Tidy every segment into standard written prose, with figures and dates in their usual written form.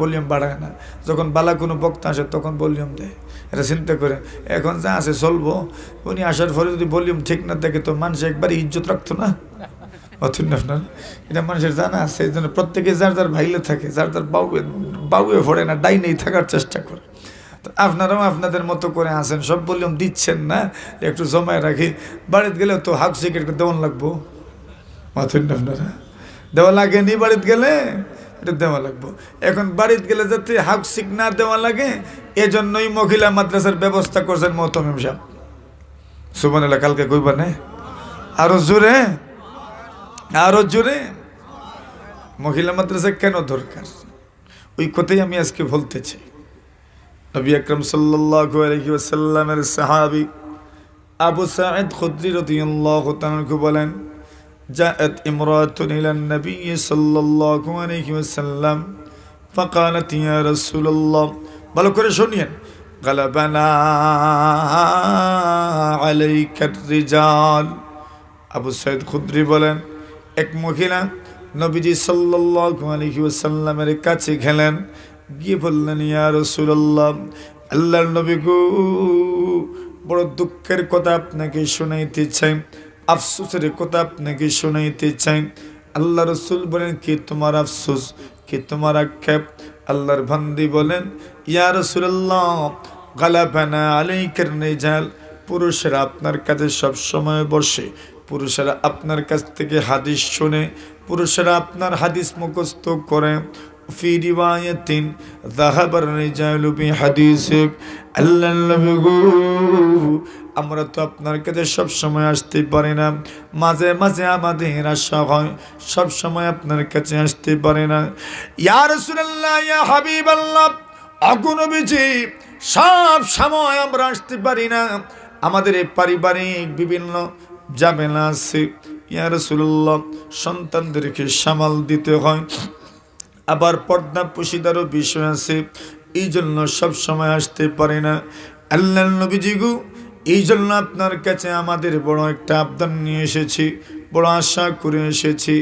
Volume বাড়ায় না, যখন বালা কোনো বক্তা আসে তখন ভলিউম দেয়। এটা চিন্তা করে এখন যা আছে চলবো, উনি আসার পরে যদি ভলিউম ঠিক না থাকে তো মানুষ একবারই ইজ্জত রাখতো না। আপনার এটা মানুষের জানা আছে, এই জন্য প্রত্যেকে যার যার ভাইলে থাকে, যার যার বাউয়ে ভরে না, ডাইনেই থাকার চেষ্টা করে। তো আপনারাও আপনাদের মতো করে আসেন, সব ভলিউম দিচ্ছেন না, একটু জমায় রাখি। বাড়িতে গেলে তো হাফ সিগারেট দেওয়ান লাগবো, আপনারা দেওয়া লাগেনি বাড়িতে গেলে, এটা দেওয়া লাগবো। এখন বাড়িতে গেলে যাতে হাফ সিক না দেওয়া লাগে, এজন্যই মহিলা মাদ্রাসার ব্যবস্থা করছেন মোহতমিম সাহেব। সুবহানাল্লাহ, কালকে কইবা না আরো জোরে, আরো জোরে। মহিলা মাদ্রাসা কেন দরকার ওই কথাই আমি আজকে বলতে চাই। নবী আকরাম সাল্লাল্লাহু আলাইহি ওয়াসাল্লামের সাহাবী আবু সাঈদ খুদরি রাদিয়াল্লাহু তাআলা বলেন, জাআত ইমরাতুন ইলান নবী সাল্লাল্লাহু আলাইহি ওয়াসাল্লাম ফাকালাত ইয়া রাসূলুল্লাহ, ভালো করে শুনিয়েন, গালাবানা আলাইকার রিজাল। আবু সাঈদ খুদরি বলেন, এক মহিলা নবীজি সাল্লাল্লাহু আলাইহি ওয়াসাল্লামের কাছে গেলেন, গিয়ে বললেন, ইয়া রাসূলুল্লাহ, আল্লাহর নবী গো, বড় দুঃখের কথা আপনাকে শোনাইতে চাই, আফসোসের কথা আপনাকে শোনাইতে চাই। আল্লাহ রাসূল বলেন, কি তোমার আফসোস, কি তোমার আক্ষেপ? আল্লাহর বান্দী বলেন, ইয়া রাসূলুল্লাহ, গালাবানা আলাইকার রিজাল, পুরুষেরা আপনার কাছে সব সময় বসে, পুরুষেরা আপনার কাছ থেকে হাদিস শুনে, পুরুষেরা আপনার হাদিস মুখস্থ করে। ফি রিওয়ায়াতিন যাহাবার রিজালু বিহাদিসিক, আল্লাহর নবী গো, আমরা তো আপনার কাছে সব সময় আসতে পারি না, মাঝে মাঝে আমাদের আশা হয়, সব সময় আপনার কাছে আসতে পারি না। ইয়া রাসূলুল্লাহ, ইয়া হাবিবাল্লাহ, ওগো নবীজি, সব সময় আমরা আসতে পারি না, আমাদের এই পারিবারিক বিভিন্ন ঝামেলা আছে। ইয়া রাসূলুল্লাহ, সন্তানদেরকে সামাল দিতে হয়, আবার পর্দা পুশিদারও বিষয় আছে, এই জন্য সব সময় আসতে পারে না। আল্লাহর নবীজি গো, এই জন্য আপনার কাছে আমাদের বড় একটা আবদার নিয়ে এসেছি, বড় আশা করে এসেছি।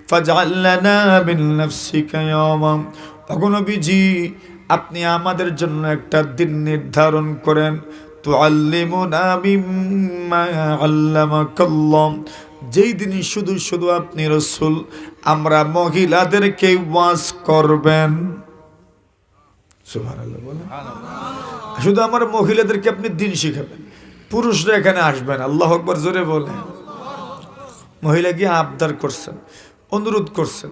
ফাজআল লানা মিন নাফসিকা ইয়াওমান, ওগো নবীজি, আপনি আমাদের জন্য একটা দিন নির্ধারণ করেন। তুআল্লিমুনা মিম্মা আল্লামাকাল্লাহ, যেই দিনই শুধু শুধু আপনি রাসূল আমরা মহিলাদেরকে ওয়াজ করবেন। সুবহানাল্লাহ বলেন, শুধু আমার মহিলাদেরকে আপনি দিন শিখাবেন, পুরুষরা এখানে আসবেন। আল্লাহু আকবার জোরে বলেন। মহিলা গিয়ে আবদার করছেন, অনুরোধ করছেন।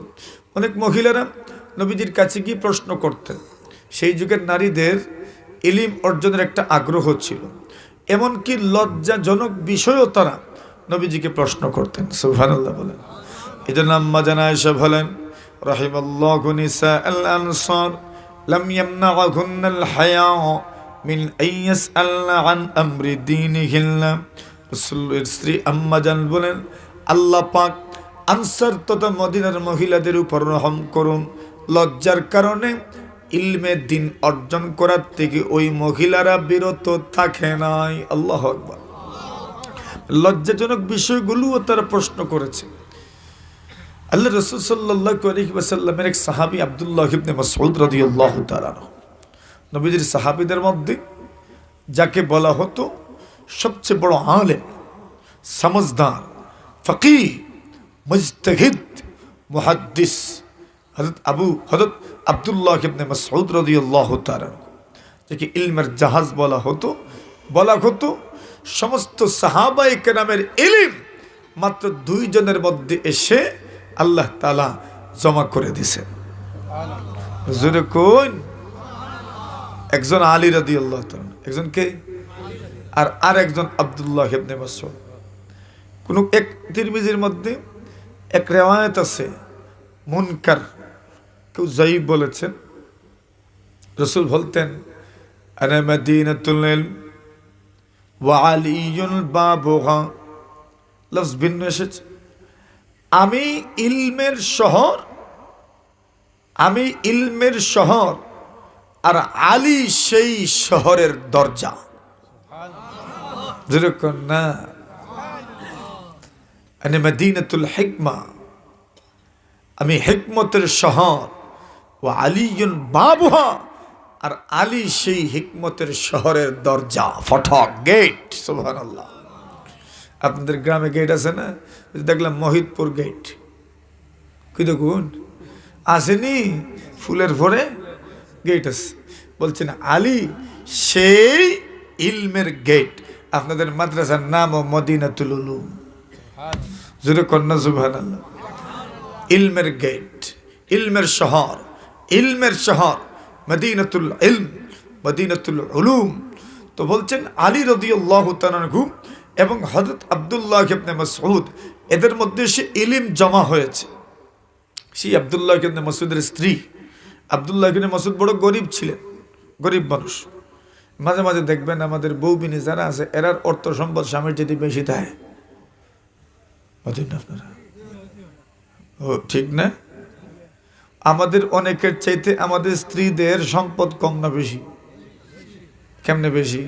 অনেক মহিলারা নবীজির কাছে গিয়ে প্রশ্ন করতেন। সেই যুগের নারীদের ইলম অর্জনের একটা আগ্রহ ছিল, এমনকি লজ্জাজনক বিষয়ও তারা নবীজিকে প্রশ্ন করতেন। সুবহানাল্লাহ বলেন। এই জন্য আম্মা জান আয়েশা বলেন, রাহিমাল্লাহু নিসাআল আনসার লাম ইয়ামনাহুন্নাল হায়া মিন আইয়াসআলনা আন আমরি দীনিহিন্না। রাসূলের স্ত্রী আম্মা জান বলেন, আল্লাহ পাক আনসার তথা মদিনার মহিলাদের উপর রহম করুন, লজ্জার কারণে ইলমে দ্বীন অর্জন করার থেকে ওই মহিলারা বিরত থাকে নাই। আল্লাহু আকবার। লজ্জাজনক বিষয়গুলোও তারা প্রশ্ন করেছে। আল্লাহ রাসূল সাল্লাল্লাহু আলাইহি ওয়াসাল্লামের এক সাহাবী আব্দুল্লাহ ইবনে মাসউদ রাদিয়াল্লাহু তাআলা আনহু, নবীজির সাহাবীদের মধ্যে যাকে বলা হতো সবচেয়ে বড় আলেম, সমঝদার, ফকিহ, মুজতাহিদ, মুহাদ্দিস, হযরত আব্দুল্লাহ ইবনে মাসউদ রাদিয়াল্লাহু তাআলা আনহু, যাকে ইলমের জাহাজ বলা হতো। সমস্ত সাহাবায়ে কেরামের ইলম মাত্র 2 জনের মধ্যে এসে আল্লাহ তাআলা জমা করে দিয়েছেন। জোরে কোন? একজন আলী রাদিয়াল্লাহু তাআলা, একজন কে, আর একজন আব্দুল্লাহ ইবনে মাসউদ। কোন এক তিরমিজির মধ্যে এক রিওয়ায়াত আছে মুনকার, কেউ যায়ীফ বলেছেন। রাসূল বলতেন, আনা মাদিনাতুল ইলম ওয়া আলিয়ুল বাবুহা, লফজ ভিন্ন এসেছে। আমি ইলমের শহর আর আলী সেই শহরের দরজা। যেরকম না, আনা মাদিনাতুল হিকমা, আমি হিকমতের শহর, ওয়া আলিয়ুন বাবুহা, আর আলী সেই হিকমতের শহরের দরজা, ফটক, গেট। সুবহানাল্লাহ। আপনাদের গ্রামে গেট আছে না? দেখলাম মহিদপুর গেট, কি দেখুন আসেনি, ফুলের ভরে গেট আছে। বলছেন আলী সেই ইলমের গেট। আপনাদের মাদ্রাসার নামও মদিনাতুল উলুম। জোরে কন্যা সুবহানাল্লাহ। ইলমের গেট, ইলমের শহর, ইলমের শহর, মদিনাতুল ইলম, মদিনাতুল উলুম। তো বলছেন আলী রাদিয়াল্লাহু তাআলা আনহু এবং হযরত আব্দুল্লাহ ইবনে মাসউদ, এদের মধ্যে সে ইলম জমা হয়েছে। সেই আব্দুল্লাহ ইবনে মাসউদের স্ত্রী, আব্দুল্লাহ ইবনে মাসউদ বড় গরিব ছিলেন, গরিব মানুষ। মাঝে মাঝে দেখবেন আমাদের বউবিনী যারা আছে এরার অর্থ সম্পদ স্বামীর যদি বেশি থাকে, বুঝেন না আপনারা? ও ঠিক না? আমাদের অনেকের চাইতে আমাদের স্ত্রীদের সম্পদ কম না বেশি? কেমনে বেশি?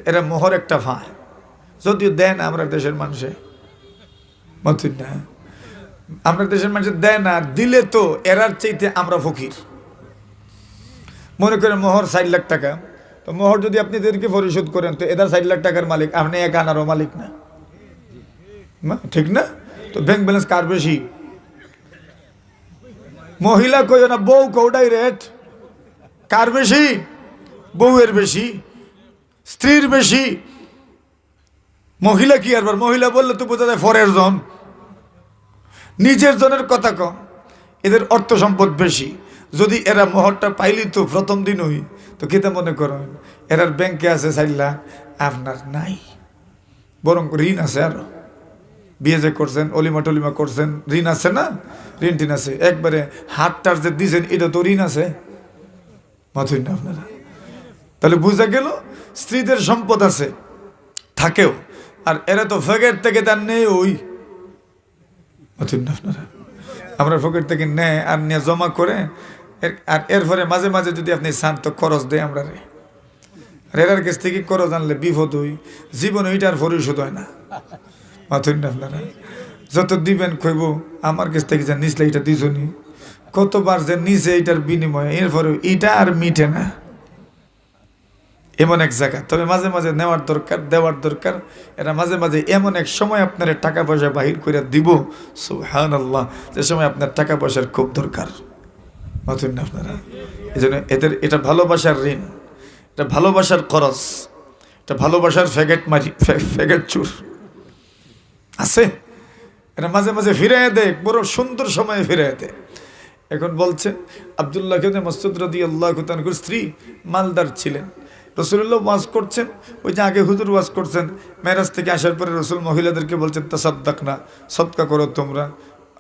এরা মোহর একটা ফায়, যদিও দেন আমরা দেশের মানুষে, বুঝেন না? আমরা দেশের মানুষের দেয় না, দিলে তো এরার চাইতে আমরা ফকির। মনে করেন মোহর 60 লাখ টাকা, তো মোহর যদি আপনি এদেরকে পরিশোধ করেন তো এদের 60 লাখ টাকার মালিক, আপনি এক আনারও মালিক না, ঠিক না? তো ব্যাংক ব্যালেন্স কার বেশি? মহিলা কই না, বউ কও ডাইরেক্ট। কার বেশি? বউয়ের বেশি, স্ত্রীর বেশি। মহিলা কি আর, মহিলা বললে তো বোঝা যায় ফরের জন, নিজের জনের কথা কম। এদের অর্থ সম্পদ বেশি। যদি এরা মোহরটা পাইলি তো প্রথম দিনই, তো কেতে মনে করেন এরার ব্যাংকে আছে 4 লাখ, আপনার নাই, বরং ঋণ আছে। আরো বিয়ে যে করছেন, অলিমা টলিমা করছেন, ঋণ আছে না? ঋণ টিন আছে, একবারে হাতটার যে দিয়েছেন এটা তো ঋণ আছে, মাথুন না আপনারা? তাহলে বুঝা গেল স্ত্রীদের সম্পদ আছে, থাকেও, আর এরা তো ফেগের থেকে তার নেই, ওই মাথুন না আপনারা? আমরা ফকেট থেকে নেয় আর নিয়ে জমা করে, আর এরপরে মাঝে মাঝে যদি আপনি চান তো খরচ দেয় আমরা রে। এরার কাছ থেকে খরচ আনলে বিপদ হই, জীবন ওইটার পরিশোধ হয় না, মাথুন না আপনারা? যত দিবেন কইব আমার কাছ থেকে যা নিচলে এটা দিছনি, কতবার যে নিচে এইটার বিনিময়ে, এরপরে এটা আর মিটে না, এমন এক জায়গা। তবে মাঝে মাঝে নেওয়ার দরকার, দেওয়ার দরকার। এরা মাঝে মাঝে এমন এক সময় আপনার টাকা পয়সা বাহির করে দিব, সুবহানাল্লাহ, যে সময় আপনার টাকা পয়সার খুব দরকার, বুঝুন না আপনারা? এই জন্য এদের এটা ভালোবাসার ঋণ, এটা ভালোবাসার খরচ, এটা ভালোবাসার ফেগেট চুর আছে। এরা মাঝে মাঝে ফিরে দেয়, বড় সুন্দর সময়ে ফিরে দেয়। এখন বলছেন আব্দুল্লাহ ইবনে মাসউদ রাদিয়াল্লাহু তাআলার স্ত্রী মালদার ছিলেন। রাসূলুল্লাহ ওয়াজ করছেন, ওই যে আগে হুজুর ওয়াজ করছেন, মেরাজ থেকে আসার পরে রাসূল মহিলাদেরকে বলছেন তাসাদ্দাকনা, সদকা করো তোমরা।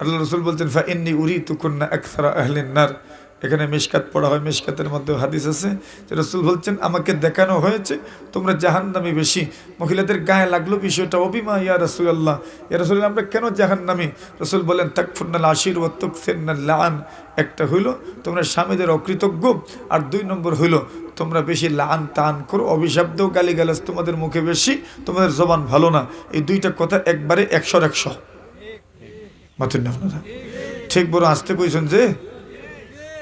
আল্লাহ রাসূল বলছেন ফা ইন্নী উরিতুকুন্না আকসারা আহলিন নার। এখানে মিশকাত পড়া হয়, মিশকাতের মধ্যে হাদিস আছে যে রাসূল বলছেন আমাকে দেখানো হয়েছে তোমরা জাহান্নামী বেশি। মহিলাদের গায়ে লাগলো বিষয়টা, অবিমা ইয়া রাসূলুল্লাহ, ইয়া রাসূলুল্লাহ আমরা কেন জাহান্নামী? রাসূল বলেন তাকফুরনাল আশির ওয়া তুকসিরনাল লাআন। একটা হইল তোমরা স্বামীদের অকৃতজ্ঞ, আর 2 নম্বর হইল তোমরা বেশি লাআন তান করো, অভিশাপ দাও, গালিগালাজ তোমাদের মুখে বেশি, তোমাদের জবান ভালো না। এই 2টা কথা একবারে 100-র 100, মাথুন না আপনারা? ঠিক বড় আসতে কইছেন যে,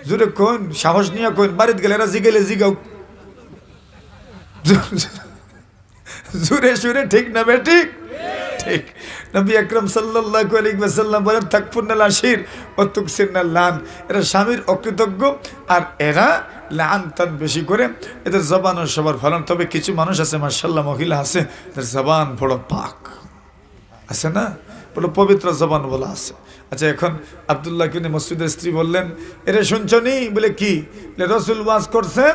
জোরে কোন, সাহস নিয়ে কোন, বাড়িতে গেলে এরা জিগেলে জিগাও, জোরে সুরে, ঠিক না বে? ঠিক ঠিক। নবী আকরাম সাল্লাল্লাহু আলাইহি ওয়াসাল্লাম বলেন তাকফুরনাল আশির ওয়া তুকসিরনাল লান। এরা স্বামীর অকৃতজ্ঞ আর এরা লান তান বেশি করে, এদের জবানও সবার ভালো। তবে কিছু মানুষ আছে মাশাআল্লাহ, মহিলা আছে, এদের জবান বড় পাক আছে না, বড় পবিত্র জবান বলা আছে। আচ্ছা, এখন আব্দুল্লাহ ইবনে মাসউদের স্ত্রী বললেন এরে শুনছনি? বলে কি? রাসূল ওয়াজ করছেন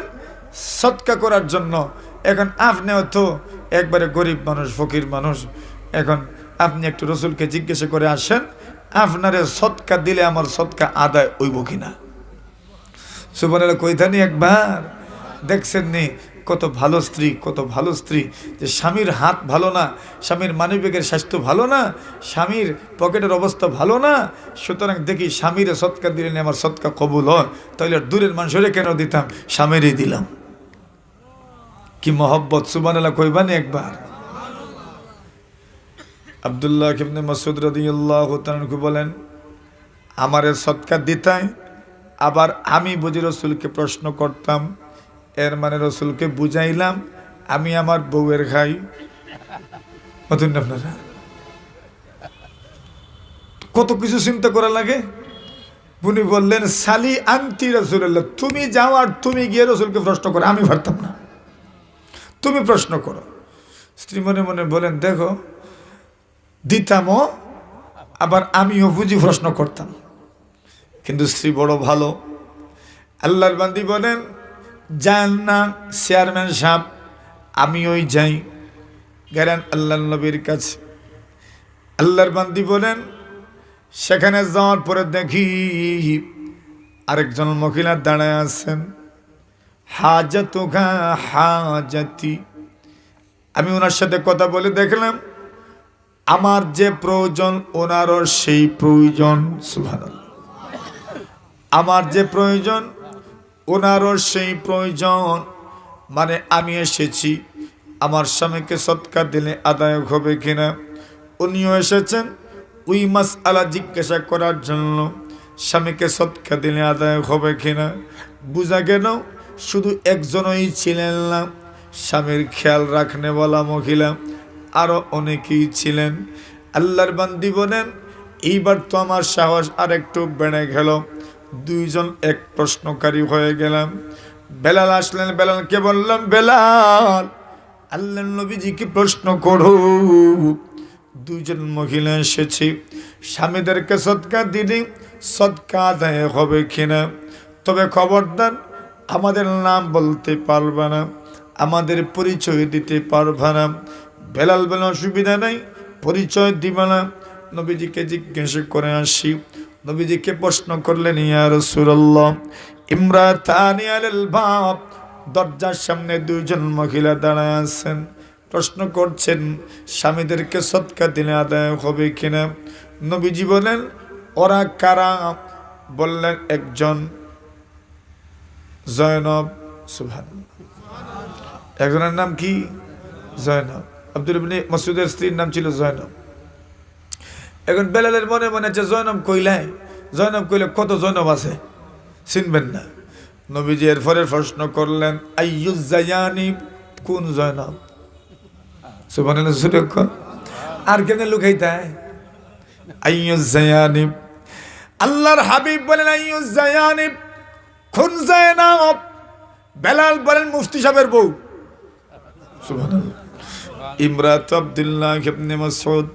সদকা করার জন্য। এখন আপনিও তো একবারে গরিব মানুষ, ফকির মানুষ, এখন আপনি একটু রাসূলকে জিজ্ঞাসা করে আসেন আপনারে সদকা দিলে আমার সদকা আদায় হইব কিনা। সুবহানাল্লাহ কইতানি একবার? দেখছেন নি কত ভালো স্ত্রী, কত ভালো স্ত্রী, যে স্বামীর হাত ভালো না, স্বামীর মানিব্যাগের স্বাস্থ্য ভালো না, স্বামীর পকেটের অবস্থা ভালো না, সুতরাং দেখি স্বামীর সদকা দিলে আমার সদকা কবুল হয়, তাহলে আর দূরের মানুষের কেন দিতাম, স্বামীরই দিলাম। কি মহব্বত! সুবহানাল্লাহ কইবানি একবার? আব্দুল্লাহ ইবনে মাসউদ রাদিয়াল্লাহু তাআলা বলেন আমারে সদকা দিতাই আবার আমি বুঝি রসুলকে প্রশ্ন করতাম, এর মানে রসুলকে বুঝাইলাম আমি আমার বউয়ের খাই। বুঝুন না আপনারা, কত কিছু চিন্তা করা লাগে। উনি বললেন সালি আনতি রাসূলুল্লাহ, তুমি যাও আর তুমি গিয়ে রসুলকে প্রশ্ন করো, আমি পারতাম না, তুমি প্রশ্ন করো। স্ত্রী মনে মনে বলেন দেখো, দিতামও আবার আমিও বুঝি প্রশ্ন করতাম। কিন্তু স্ত্রী বড় ভালো। আল্লাহর বান্দি বলেন যান না চেয়ারম্যান সাহেব, আমি ওই যাই, গেলেন আল্লাহর নবীর কাছে। আল্লাহর বান্দি বলেন সেখানে যাওয়ার পরে দেখি আরেকজন মহিলা দাঁড়ায় আছেন। হাজাতুকা হাজাতি, আমি ওনার সাথে কথা বলে দেখলাম আমার যে প্রয়োজন ওনারও সেই প্রয়োজন। সুবহানাল্লাহ, আমার যে প্রয়োজন ওনারও সেই প্রয়োজন। মানে আমি এসেছি আমার স্বামীকে সৎকা দিলে আদায় হবে কিনা, উনিও এসেছেন ওই মাসআলা জিজ্ঞাসা করার জন্য, স্বামীকে সৎকা দিলে আদায় হবে কিনা। বুঝা গেল শুধু একজনই ছিলেন না, স্বামীর খেয়াল রাখনেওয়ালা মহিলা আরো অনেকেই ছিলেন। আল্লাহর বান্দি বলেন এইবার তো আমার সাহস আর একটু বেড়ে গেল, দুইজন এক প্রশ্নকারী হয়ে গেলাম। বেলাল আসলেন, বেলালকে বললাম বেলাল আল্লাহর নবীজিকে প্রশ্ন করো। দুইজন মহিলা এসেছি, স্বামীদেরকে সদকা দিলে সদকা আদায় হবে কিনা, তবে খবরদার আমাদের নাম বলতে পারবে না, আমাদের পরিচয় দিতে পারবে না। বেলাল বলে অসুবিধা নাই, পরিচয় দিবে না, নবীজিকে জিজ্ঞাসা করে আসি। নবীজিকে প্রশ্ন করলেন ইয়া রাসূলুল্লাহ ইমরাতানি আলাল বাব, দরজার সামনে দুইজন মহিলা দাঁড়ায় আছেন, প্রশ্ন করছেন স্বামীদেরকে সদকা দিলে আদায় হবে কিনা। নবীজি বলেন ওরা কারা? বললেন একজন জয়নব। সুবহানাল্লাহ, একজনের নাম কি? জয়নব। আব্দুল ইবনে মাসউদের স্ত্রীর নাম ছিল জয়নব। এখন বেলালের মনে মনে আছে জয়নব কইলাই, জয়নব কইলে কত জয়নব আছে চিনবেন না। নবীজি এরপরে প্রশ্ন করলেন আইয়ুজ জায়ানি, কোন জয়নব? সুবহানাল্লাহ, সুরেখ আর কেন লুকাইতায়? আইয়ুজ জায়ানি, আল্লাহর হাবিব বলেন আইয়ুজ জায়ানি, কোন জয়নব? বেলাল বলেন মুফতি সাহেবের বউ। সুবহানাল্লাহ, ইমরাত আব্দুল্লাহ ইবনে মাসউদ,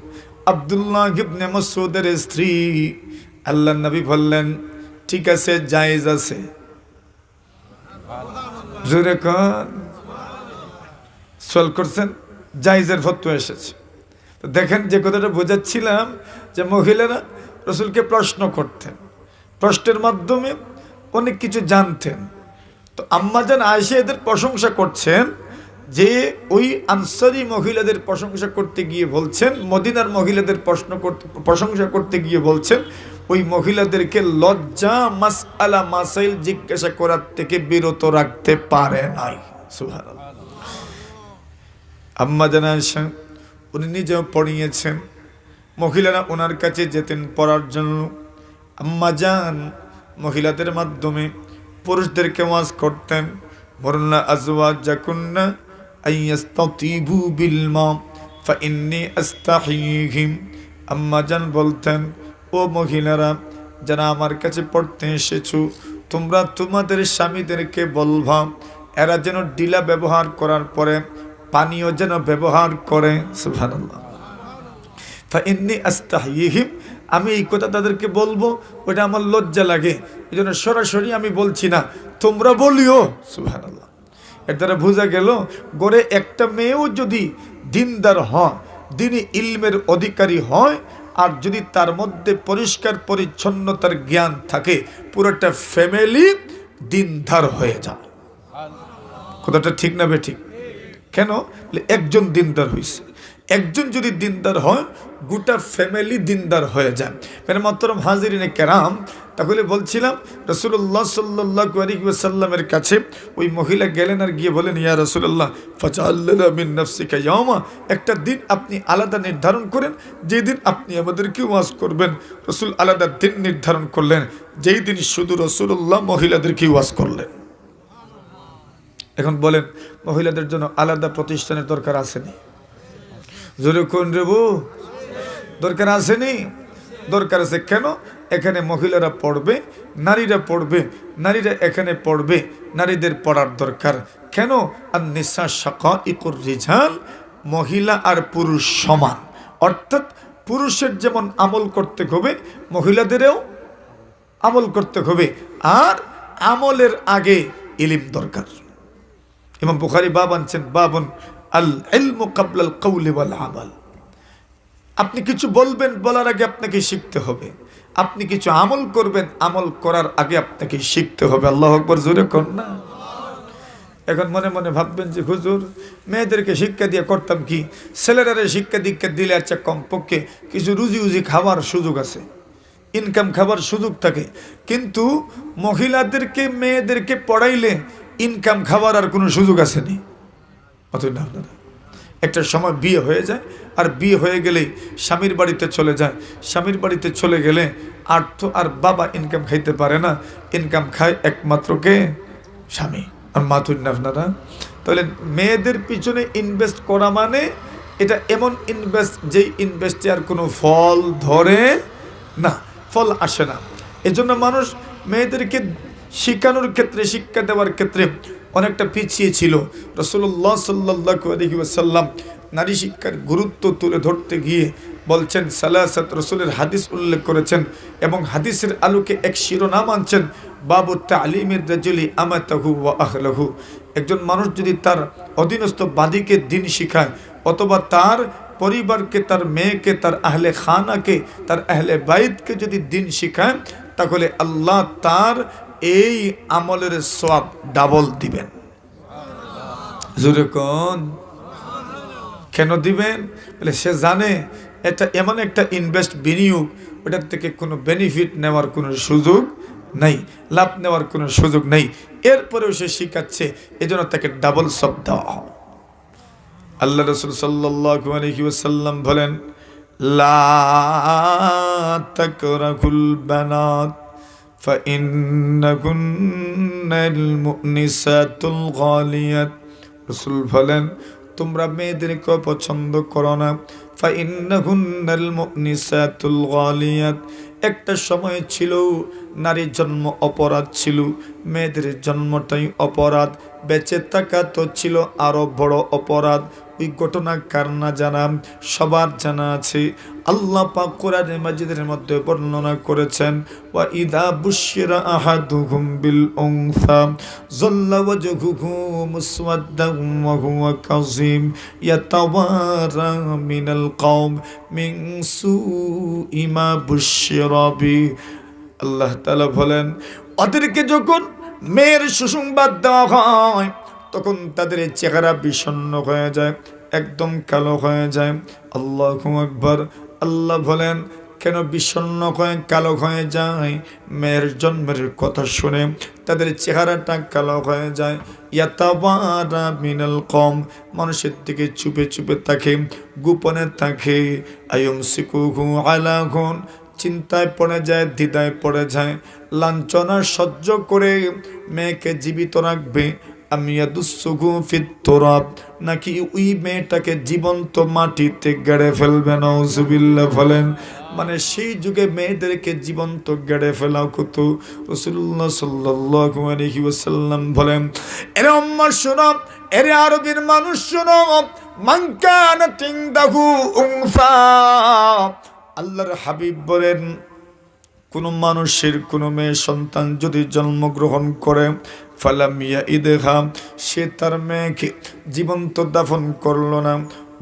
আব্দুল্লাহ ইবনে মাসউদের স্ত্রী। আল্লাহর নবী বললেন ঠিক আছে, জায়েজ আছে। জোরে কোন সওয়াল করছেন, জায়েজের ফতোয়া এসেছে। তো দেখেন যে কথাটা বোঝাচ্ছিলাম যে মহিলারা রাসূলকে প্রশ্ন করতেন, প্রশ্নের মাধ্যমে অনেক কিছু জানতেন। তো আম্মাজান আয়েশা এদের প্রশংসা করছেন যে ওই আনসারী মহিলাদের প্রশংসা করতে গিয়ে বলছেন, মদিনার মহিলাদের প্রশংসা করতে গিয়ে বলছেন ওই মহিলাদেরকে লজ্জা মাসআলা মাসাইল জিজ্ঞাসা করার থেকে বিরত রাখতে পারে নাই। সুবহানাল্লাহ, আম্মাজান আয়েশা উনি নিজেও পড়িয়েছেন, মহিলারা ওনার কাছে যেতেন পড়ার জন্য। আম্মাজান মহিলাদের মাধ্যমে পুরুষদেরকে ওয়াজ করতেন, মুরনা আজওয়াজাকুন্না আইয়াস্তাতিবু বিল মা ফাইন্নী আস্তাহিহিম। আম্মাজান বলতেন ও মহিলারা যারা আমার কাছে পড়তে এসেছো, তোমরা তোমাদের স্বামীদেরকে বলবা এরা যেন ডিলা ব্যবহার করার পরে পানীয় যেন ব্যবহার করে। সুবহানাল্লাহ, ফাইন্নী আস্তাহিহিম, আমি এই কথা তাদেরকে বলবো, ওটা আমার লজ্জা লাগে, এই জন্য সরাসরি আমি বলছি না, তোমরা বলিও। সুবহানাল্লাহ, এর দ্বারা বোঝা গেল গড়ে একটা মেয়েও যদি দিনদার হয়, দিনী ইলমের অধিকারী হয়, আর যদি তার মধ্যে পরিষ্কার পরিচ্ছন্নতার জ্ঞান থাকে, পুরোটা ফ্যামিলি দিনদার হয়ে যায়। কথাটা ঠিক না বে ঠিক? কেন? একজন দিনদার হয়েছে, একজন যদি দিনদার হয় গোটা ফ্যামিলি দিনদার হয়ে যায়। মেরে মোহতরম হাজিরিনে কেরাম, তাহলে বলছিলাম রাসূলুল্লাহ সাল্লাল্লাহু আলাইহি ওয়াসাল্লামের কাছে ওই মহিলা গেলেন আর গিয়ে বলেন, ইয়া রাসূলুল্লাহ ফাজআল লানা মিন নাফসিকা ইয়াওমা, একটা দিন আপনি আলাদা নির্ধারণ করেন যেদিন আপনি আমাদেরকে ওয়াজ করবেন। রাসূল আলাদা দিন নির্ধারণ করলেন, যেই দিন শুধু রাসূলুল্লাহ মহিলাদেরকে ওয়াজ করলেন। এখন বলেন, মহিলাদের জন্য আলাদা প্রতিষ্ঠানের দরকার আসেনি? জোরে কোন রেবু, দরকার আসেনি? দরকার আছে। কেন? এখানে মহিলারা পড়বে, নারীরা পড়বে, নারীরা এখানে পড়বে, নারীদের পড়ার দরকার। কেন? আন-নিসা শাকাইকুর রিজাল, মহিলা আর পুরুষ সমান, অর্থাৎ পুরুষের যেমন আমল করতে হবে মহিলাদেরও আমল করতে হবে। আর আমলের আগে ইলম দরকার। ইমাম বুখারী বাব আনছেন, বাবুন আল ইলমু ক্বাবলাল কওলি ওয়াল আমাল। আপনি কিছু বলবেন, বলার আগে আপনাকে শিখতে হবে। আপনি কিছু আমল করবেন, আমল করার আগে আপনাকে শিখতে হবে। আল্লাহু আকবার, জোরে কোন না। এখন মনে মনে ভাববেন যে হুজুর, মেয়েদেরকে শিক্ষা দিয়ে করতাম কি, ছেলেরারে শিক্ষা দীক্ষা দিলে আচ্ছা কমপক্ষে কিছু রুজি উজি খাওয়ার সুযোগ আছে, ইনকাম খাবার সুযোগ থাকে, কিন্তু মহিলাদেরকে মেয়েদেরকে পড়াইলে ইনকাম খাবার আর কোনো সুযোগ আসেনি। অতএব না, আপনারা একটা সময় বিয়ে হয়ে যায়, আর বিয়ে হয়ে গেলেই স্বামীর বাড়িতে চলে যায়। স্বামীর বাড়িতে চলে গেলে আর তো আর বাবা ইনকাম খাইতে পারে না, ইনকাম খায় একমাত্র কে? স্বামী। আর মাথুর না আপনারা। তাহলে মেয়েদের পিছনে ইনভেস্ট করা মানে এটা এমন ইনভেস্ট যেই ইনভেস্টে আর কোনো ফল ধরে না, ফল আসে না। এজন্য মানুষ মেয়েদেরকে শিখানোর ক্ষেত্রে, শিক্ষা দেওয়ার ক্ষেত্রে অনেকটা পিছিয়ে ছিল। রাসূলুল্লাহ সাল্লাল্লাহু আলাইহি ওয়াসাল্লাম নারী শিক্ষার গুরুত্ব তুলে ধরতে গিয়ে বলছেন, সালাসাত, রাসূলের হাদিস উল্লেখ করেছেন এবং হাদিসের আলোকে এক শিরোনাম আনছেন, বাবু তালিমের রাজুলি আমাতাহু ওয়া আহলাহু। একজন মানুষ যদি তার অধীনস্থ বাদীকে দিন শিখায়, অথবা তার পরিবারকে, তার মেয়েকে, তার আহলে খানাকে, তার আহলে বাইতকে যদি দিন শিখায়, তাহলে আল্লাহ তার এই আমলের সওয়াব ডাবল দিবেন। জোরে কোন। কেন দিবেন? বলে সে জানে এটা এমন একটা ইনভেস্ট, বিনিয়োগ, ওটার থেকে কোনো বেনিফিট নেওয়ার কোনো সুযোগ নাই, লাভ নেওয়ার কোনো সুযোগ নেই, এরপরেও সে শিখাচ্ছে, এজন্য তাকে ডাবল সওয়াব দেওয়া হয়। আল্লাহ রাসূল সাল্লাল্লাহু আলাইহি ওয়াসাল্লাম বলেন, লা তাকরাহুল বানাত ফাইন্নাকুন্নাল মুনিসাতুল গালিয়াত। রাসূল বলেন, তোমরা মেয়েদেরকে পছন্দ করো না। ফাইন্নাকুন্নাল মুনিসাতুল গালিয়াত। একটা সময় ছিল নারীর জন্ম অপরাধ ছিল, মেয়েদের জন্মটাই অপরাধ, বেঁচে থাকা তো ছিল আরো বড় অপরাধ। ওই ঘটনা কার না জানা? সবার জানা আছে। আল্লাহ পাক কোরআনে মাজিদের মধ্যে বর্ণনা করেছেন, ওয়া ইদা বুশিরা আহাদুহুম বিল উনসা যাল্লা ওয়াজহুহু মুসওয়াদ্দান ওয়া হুয়া কাযীম ইয়াতাওয়ারা মিনাল কওম মিন সুই মা বুশিরা বি। আল্লাহ তাআলা বলেন, ওদেরকে যখন মেয়ের সুসংবাদ দেওয়া হয় তখন তাদের চেহারা বিষণ্ণ হয়ে যায়, একদম কালো হয়ে যায়। আল্লাহু আকবার। আল্লাহ বলেন, কেন বিষণ্ণ হয়ে কালো হয়ে যায়? মেয়ের জন্মের কথা শুনে তাদের চেহারাটা কালো হয়ে যায়। ইয়াতাওয়ারা মিনাল কওম, মানুষের দিকে চুপে চুপে থাকে, গোপনে থাকে। আয়ুমসিকুহু আলা হুন, চিন্তায় পড়ে যায়, দ্বিধায় পড়ে যায়। লাঞ্ছনা সহ্য করে মেয়েকে জীবিত রাখবে, আমি ইয়াদুসসুহু ফিত তুরাব, নাকি ওই মেয়েটাকে জীবন্ত মাটিতে গেড়ে ফেলবে। নাউজুবিল্লাহ বলেন। মানে সেই যুগে মেয়েদেরকে জীবন্ত গেড়ে ফেলা হতো। রাসূলুল্লাহ সাল্লাল্লাহু আলাইহি ওয়াসাল্লাম বলেন, এরে উম্মাহ শোনো, এরে আরবের মানুষ শোনো, মান কানাত ইনদাহু উনসা। আল্লাহর হাবিব বলেন, কোন মানুষের কোন মেয়ে সন্তান যদি জন্মগ্রহণ করে, ফালাম ইয়াইদহা, সে তার মেয়েকে জীবন্ত দাফন করলো না,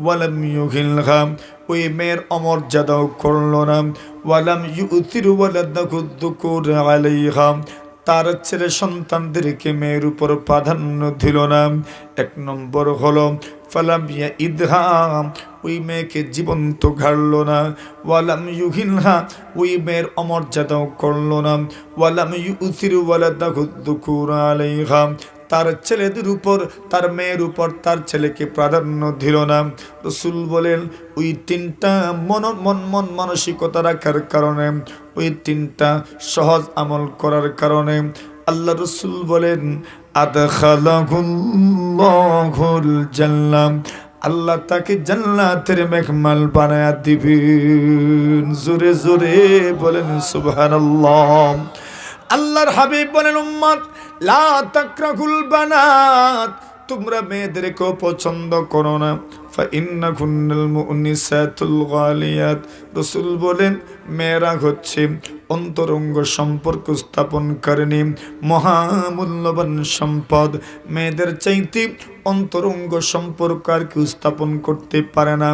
ওয়ালাম ইউহিলহা, ওই মেয়ের অমর্যাদাও করলো না, ওয়ালাম ইউতিরু ওয়ালাদাহু যুকুর আলাইহা, তার ছেলে সন্তানদেরকে মেয়ের উপর প্রাধান্য দিল না। এক নম্বর হলো ফালাম ইয়াইদহা, ওই মেয়েকে জীবন্ত ঘাড়ল না। ওয়ালাম ইউহিনহা, ওই মেয়ের অমর্যাদাও করল না। ওয়ালাম ইউথিরু ওয়ালাদাহু যুকুরা আলাইহা, তার ছেলেদের উপর, তার মেয়ের উপর তার ছেলেকে প্রাধান্য দিল না। রাসূল বলেন ওই তিনটা মন মানসিকতা রাখার কারণে, ওই তিনটা সহজ আমল করার কারণে আল্লাহ রাসূল বলেন আদখালাহুল্লাহুল জান্নাহ, আল্লাহ তাকে জান্নাতের মেহমান বানায়া দিবেন। জোরে জোরে বলেন সুবহানাল্লাহ। আল্লাহর হাবিব বলেন উম্মত লা তাকরাহুল বানাত, তোমরা মেয়েদেরকেও পছন্দ করো না। ফাইন্নাকুন্নাল মুনিসাতুল গালিয়াত, রাসূল বলেন মেয়েরা হচ্ছে অন্তরঙ্গ সম্পর্ক স্থাপনকারিণী মহামূল্যবান সম্পদ। মেয়েদের চাইতে অন্তরঙ্গ সম্পর্ক আর কেউ স্থাপন করতে পারে না।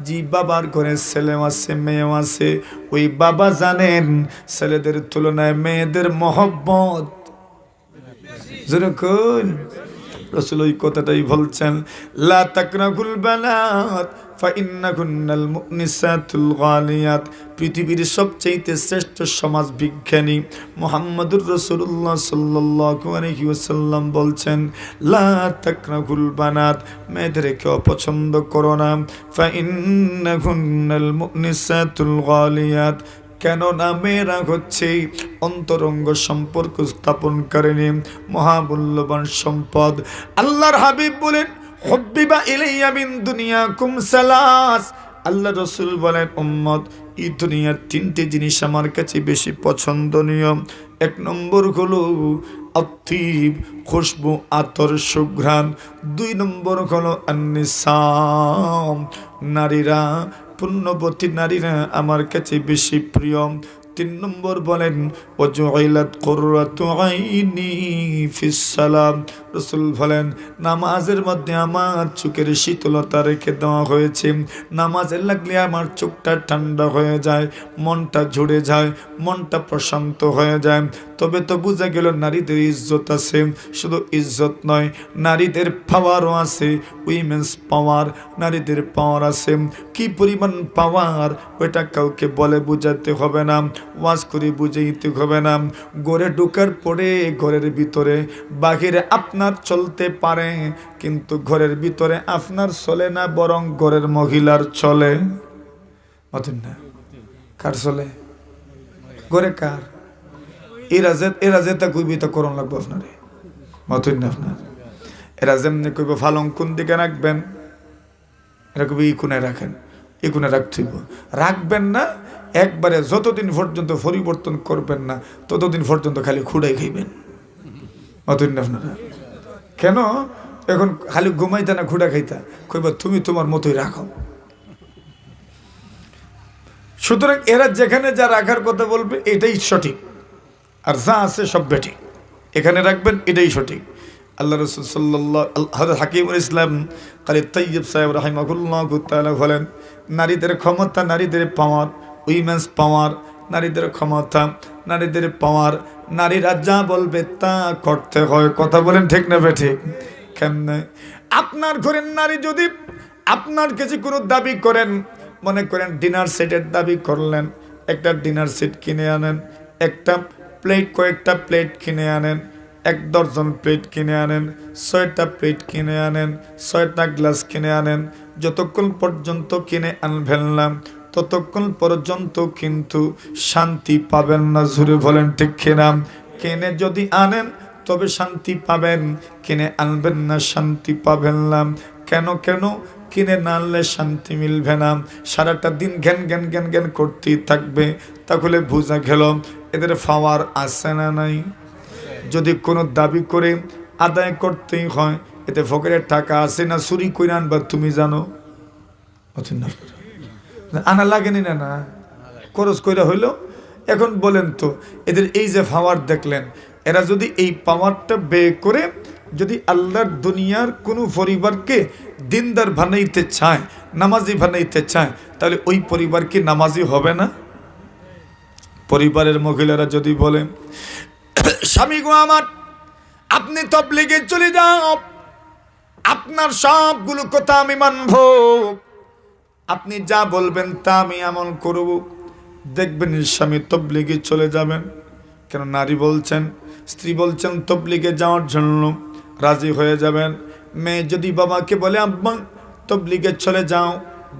জি বাবার ঘরে ছেলে আছে মেয়ে আছে, ওই বাবা জানেন ছেলেদের তুলনায় মেয়েদের মহব্বত যেরকম। রাসূল ওই কথাটাই বলছেন লা তাকরাহুল বানাত ফাইন্নাকুন্নাল মুনিসাতুল গালিয়াত। পৃথিবীর সবচেয়ে শ্রেষ্ঠ সমাজ বিজ্ঞানী মুহাম্মদুর রাসূলুল্লাহ সাল্লাল্লাহু আলাইহি ওয়াসাল্লাম বলছেন লা তাকরাহুল বানাত, মেয়েদেরকে অপছন্দ করো না। ফাইন্নাকুন্নাল মুনিসাতুল গালিয়াত, কেননা মেয়েরা হচ্ছে অন্তরঙ্গ সম্পর্ক স্থাপনকারিণী মহামূল্যবান সম্পদ। আল্লাহর হাবিব বলেন হুব্বিবা ইলাইয়া মিন দুনিয়াকুম সালাস, আল্লাহ রাসূল বলেন উম্মত এই দুনিয়ার তিনটে জিনিস আমার কাছে বেশি পছন্দনীয়। এক নম্বর হলো আতিব, খুশবু, আতর, সুঘ্রাণ। দুই নম্বর হলো আন-নিসা, নারীরা, পুণ্যবতী নারীরা আমার কাছে বেশি প্রিয়। তিন নম্বর বলেন ওয়াজুইলাত কুররাতু আইনি ফিস সালাম, রাসূল বলেন নামাজের মধ্যে আমার চোখের শীতলতা রেখে দেওয়া হয়েছে। নামাজে লাগলে আমার চোখটা ঠান্ডা হয়ে যায়, মনটা ঝরে যায়, মনটা প্রশান্ত হয়ে যায়। তবে তো বোঝা গেল নারীদের ইজ্জত আছে, শুধু ইজ্জত নয় নারীদের পাওয়ারও আছে, উইমেন্স পাওয়ার, নারীদের পাওয়ার আছে। কি পরিমাণ পাওয়ার ওইটা কাউকে বলে বোঝাতে হবে না, ওয়াজ করে বুঝাইতে হবে না। ঘরে ঢোকার পরে ঘরের ভিতরে বাহিরে আপনার চলতে পারে, কিন্তু ঘরের ভিতরে আপনার চলে না, বরং ঘরের মহিলার চলে। না কার চলে? ঘরে কার? এরা যেটা কইবি তা করণ লাগবে আপনারে, মতন না আপনার। এরা যেমনি কইব ফালং কোন দিকে রাখবেন, এরা কইবি ই কোণে রাখেন, ই কোণে রাখতে রাখবেন না। একবারে যতদিন পর্যন্ত পরিবর্তন করবেন না ততদিন পর্যন্ত খালি খুঁড়াই খাইবেন, মতন না আপনারা। কেন এখন খালি ঘুমাইতা না খুঁড়া খাইতা, কইবা তুমি তোমার মতোই রাখো। সুতরাং এরা যেখানে যা রাখার কথা বলবে এটাই সঠিক, আর যা আছে সব বেঠিক। এখানে রাখবেন এটাই সঠিক। আল্লাহ রাসূল সাল্লাল্লাহু হাকিমুল ইসলাম কারি তাইয়্যিব সাহেব রাহিমাহুল্লাহু তাআলা বলেন নারীদের ক্ষমতা, নারীদের পাওয়ার, উইমেন্স পাওয়ার, নারীদের ক্ষমতা, নারীদের পাওয়ার, নারীরা যা বলবে তা করতে হয়। কথা বলেন ঠিক না বেঠিক? কেমনে? আপনার ঘরের নারী যদি আপনার কাছে কোনো দাবি করেন, মনে করেন ডিনার সেটের দাবি করলেন, একটা ডিনার সেট কিনে আনেন, একটা প্লেট, কয়েকটা প্লেট কিনে আনেন, 1 দর্জন প্লেট কিনে আনেন, 6টা প্লেট কিনে আনেন, 6টা গ্লাস কিনে আনেন। যতক্ষণ পর্যন্ত কিনে আনবেন না ততক্ষণ পর্যন্ত কিন্তু শান্তি পাবেন না। জোরে বলেন ঠিক কিনা? কিনে যদি আনেন তবে শান্তি পাবেন, কিনে আনবেন না শান্তি পাবেন না। কেন কিনে না আনলে শান্তি মিলবে না, সারাটা দিন জ্ঞান জ্ঞান জ্ঞান জ্ঞান করতেই থাকবে। তাহলে বোঝা গেল এদের পাওয়ার আছে না নাই? যদি কোনো দাবি করে আদায় করতেই হয়, এতে ফকিরের টাকা আছে না চুরি করে আনবা তুমি জানো? আনা লাগেনি না, না খরচ কইরা হইল। এখন বলেন তো এদের এই যে পাওয়ার দেখলেন, এরা যদি এই পাওয়ারটা ব্যয় করে যদি আল্লাহর দুনিয়ার কোনো পরিবারকে দিনদার বানাইতে চায়, নামাজি বানাইতে চায়, তাহলে ওই পরিবার কি নামাজি হবে না? পরিবারের মহিলারা যদি বলেন স্বামী গো আমার আপনি তাবলীগে চলে যাও, আপনার সবগুলো কথা আমি মানব, আপনি যা বলবেন তা আমি আমল করব। দেখবেন স্বামী তবলিগে চলে যাবেন। কেন নারী বলছেন, স্ত্রী বলছেন তবলিগে যাওয়ার জন্য, রাজি হয়ে যাবেন। মেয়ে যদি বাবাকে বলে আব্বা তবলিগে চলে যাও,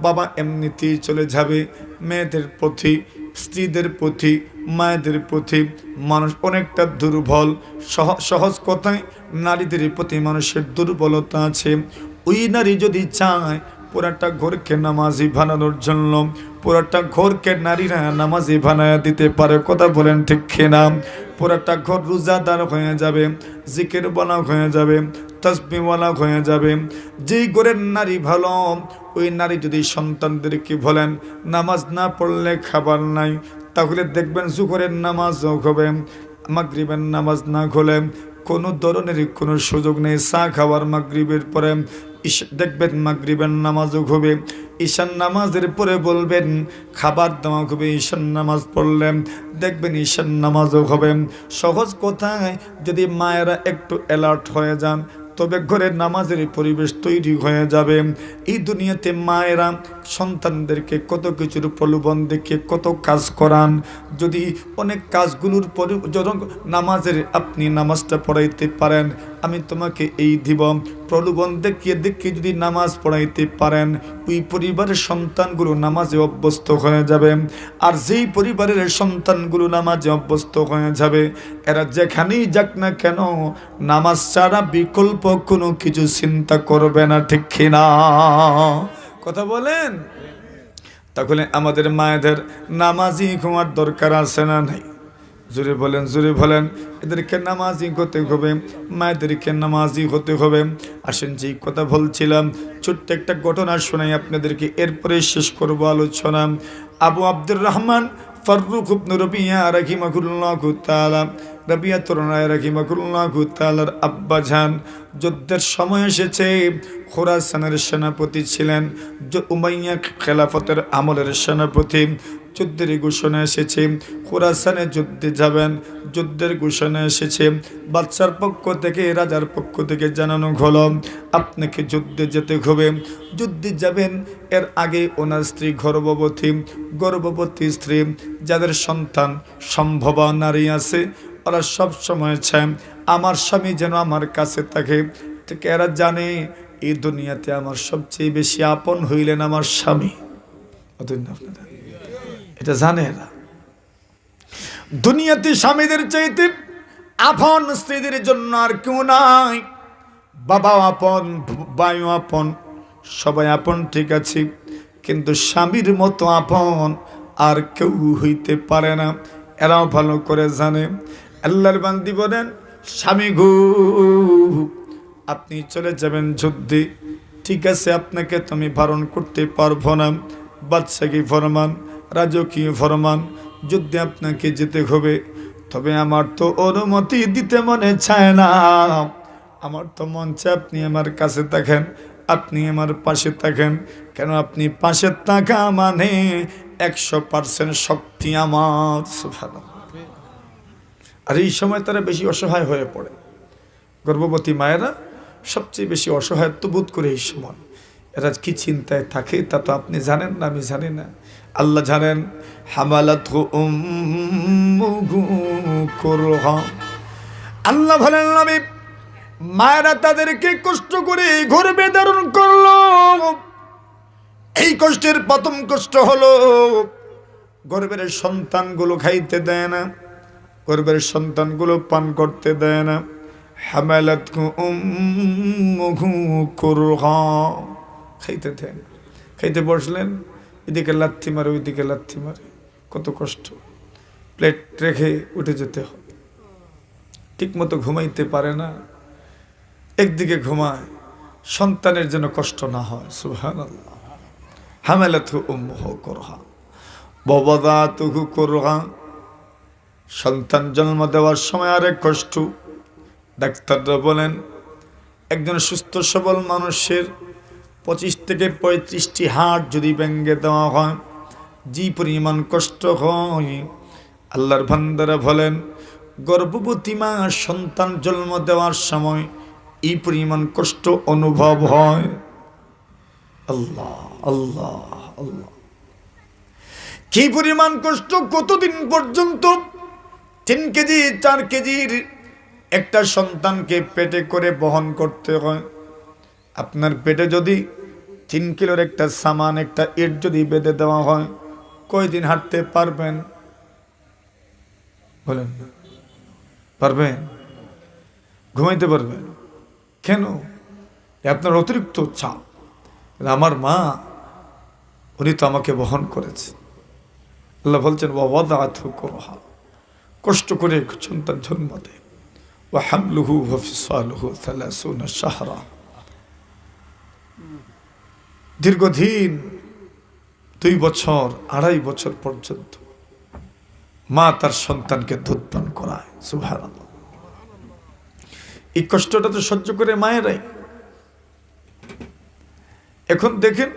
বাবা এমনিতেই চলে যাবে। মেয়েদের প্রতি, স্ত্রীদের প্রতি, মায়েদের প্রতি মানুষ অনেকটা দুর্বল। সহজ কথায় নারীদের প্রতি মানুষের দুর্বলতা আছে। ওই নারী যদি চায় পুরাটা ঘরকে নামাজি বানানোর জন্য, পুরাটা ঘরকে নারীরা নামাজি বানায় দিতে পারে। কথা বলেন ঠিক কিনা? পুরাটা ঘর রোজাদার হয়ে যাবে, জিকির বলা হয়ে যাবে, তাসবিহ বলা হয়ে যাবে। যেই ঘরের নারী ভালো, ওই নারী যদি সন্তানদেরকে বলেন নামাজ না পড়লে খাবার নাই, তাহলে দেখবেন জোহরের নামাজও হবে, মাগরিবের নামাজ না হলে কোনো ধরনের কোনো সুযোগ নেই চা খাওয়ার। মাগরিবের পরে দেখবেন মাগরিবের নামাজও হবে, ঈশান নামাজের পরে বলবেন খাবার দেওয়া হবে। ঈশান নামাজ পড়লেন দেখবেন ঈশান নামাজও হবে। সহজ কথায় যদি মায়েরা একটু অ্যালার্ট হয়ে যান, তবে ঘরের নামাজের পরিবেশ তৈরি হয়ে যাবে। এই দুনিয়াতে মায়েরা সন্তানদেরকে কত কিছুর প্রলোভন দেখিয়ে কত কাজ করান। যদি অনেক কাজগুলোর পরে নামাজের আপনি নামাজটা পড়াইতে পারেন, আমি তোমাকে এই দিব, প্রলোভন দেখিয়ে দেখিয়ে যদি নামাজ পড়াইতে পারেন, ওই পরিবারের সন্তানগুলো নামাজে অভ্যস্ত হয়ে যাবে। আর যেই পরিবারের সন্তানগুলো নামাজে অভ্যস্ত হয়ে যাবে, এরা যেখানেই যাক না কেন নামাজ ছাড়া বিকল্প কোনো কিছু চিন্তা করবে না। ঠিক কিনা কথা বলেন? তাহলে আমাদের মায়েদের নামাজি হওয়ার দরকার আছে না নাই? জোরে বলেন, জোরে বলেন। এদেরকে নামাজি হতে হবে, মায়েদেরকে নামাজি হতে হবে। আসেন যেই কথা বলছিলাম, ছোট্ট একটা ঘটনা শোনাই আপনাদেরকে, এরপরে শেষ করবো আলোচনা। আবু আব্দুর রহমান ফারুক ইবনে রবিয়া রাহিমাহুল্লাহু তাআলা, রবিয়া তরুণায় রাহিমাহুল্লাহু তাআলার আব্বাজান যুদ্ধের সময় এসেছে। খোরাসানের সেনাপতি ছিলেন, উমাইয়া খেলাফতের আমলের সেনাপতি। যুদ্ধের ঘোষণা এসেছে, খোরাসানে যুদ্ধে যাবেন, যুদ্ধের ঘোষণা এসেছে। বাদশার পক্ষ থেকে, রাজার পক্ষ থেকে জানানো হলো আপনাকে যুদ্ধে যেতে হবে। যুদ্ধে যাবেন, এর আগে ওনার স্ত্রী গর্ভবতী। গর্ভবতী স্ত্রী যাদের সন্তান সম্ভবা নারী আছে, ওরা সব সময় চায় আমার স্বামী যেন আমার কাছে থাকে। থেকে এরা জানে এই দুনিয়াতে আমার সবচেয়ে বেশি আপন হইলেন আমার স্বামী। এটা জানে এরা। দুনিয়াতে স্বামীদের চাইতে আপন স্ত্রীদের জন্য আর কেউ নাই। বাবা আপন, ভাইও আপন, সবাই আপন, ঠিক আছে, কিন্তু স্বামীর মতো আপন আর কেউ হইতে পারে না। এরাও ভালো করে জানে। আল্লাহর বান্দি বলেন, স্বামী গো আপনি চলে যাবেন যুদ্ধে, ঠিক আছে, আপনাকে তুমি বারণ করতে পারবো না। বাদশাহী ফরমান, রাজকীয় ফরমান, যুদ্ধে আপনাকে যেতে হবে। তবে আমার তো অনুমতি দিতে মনে চায় না। আমার তো মন চায় আপনি আমার কাছে থাকেন, আপনি আমার পাশে থাকেন। কেন? আপনি পাশে থাকা মানে 100% শক্তি আমার। সুবহানাল্লাহ। আর এই সময় তারা বেশি অসহায় হয়ে পড়ে। গর্ভবতী মায়েরা সবচেয়ে বেশি অসহায়ত্ব বোধ করে এই সময়। এরা কি চিন্তায় থাকে তা তো আপনি জানেন না, আমি জানি না, আল্লাহ জানেন। হামালাতহু উম্মুহু কুরহা, আল্লাহ বলেন নবী, মায়েরা তাদেরকে কষ্ট করে গর্ভে ধারণ করলো। এই কষ্টের প্রথম কষ্ট হলো গর্ভের সন্তানগুলো খাইতে দেয় না, গর্ভের সন্তানগুলো পান করতে দেয় না। হামালাতহু উম্মুহু কুরহা, খাইতে দেন। খাইতে বসলেন, এদিকে লাথি মারে, ওইদিকে লাথি মারে, কত কষ্ট। প্লেট রেখে উঠে যেতে হয়, ঠিক মতো ঘুমাইতে পারে না, একদিকে ঘুমায়, সন্তানের যেন কষ্ট না হয়। সুবহানাল্লাহ। হামালাতহু উম্মুহু কুরহা ওয়াদাতুহু কুরহা, সন্তান জন্ম দেওয়ার সময় আরেক কষ্ট। ডাক্তাররা বলেন একজন সুস্থ সবল মানুষের 25 থেকে 35টি হাড় যদি ভেঙে দেওয়া হয়, যে পরিমাণ কষ্ট হয়। আল্লাহর বান্দারা বলেন গর্ভবতী মা সন্তান জন্ম দেওয়ার সময় এই পরিমাণ কষ্ট অনুভব হয়। আল্লাহ আল্লাহ আল্লাহ, কি পরিমাণ কষ্ট! কতদিন পর্যন্ত 3 কেজি 4 কেজির একটা সন্তানকে পেটে করে বহন করতে হয়। আপনার পেটে যদি 3 কিলোর একটা সামান, একটা ইট যদি বেঁধে দেওয়া হয়, কয়দিন হাঁটতে পারবেন বলেন? পারবেন? ঘুমাইতে পারবেন? কেন? আপনার অতিরিক্ত চাপ। আমার মা, উনি তো আমাকে বহন করেছে। আল্লাহ বলছেন ওয়াদাআতহু কুরহা, কষ্ট করে সন্তান জন্ম দেয়। ওয়া হামলুহু ওয়া ফিসালুহু 30 শাহরা, দীর্ঘদিন 2 বছর 2.5 বছর পর্যন্ত মা তার সন্তানকে দুধ পান করায়। সুবহানাল্লাহ। এই কষ্টটা তো সহ্য করে মায়েরাই। এখন দেখেন,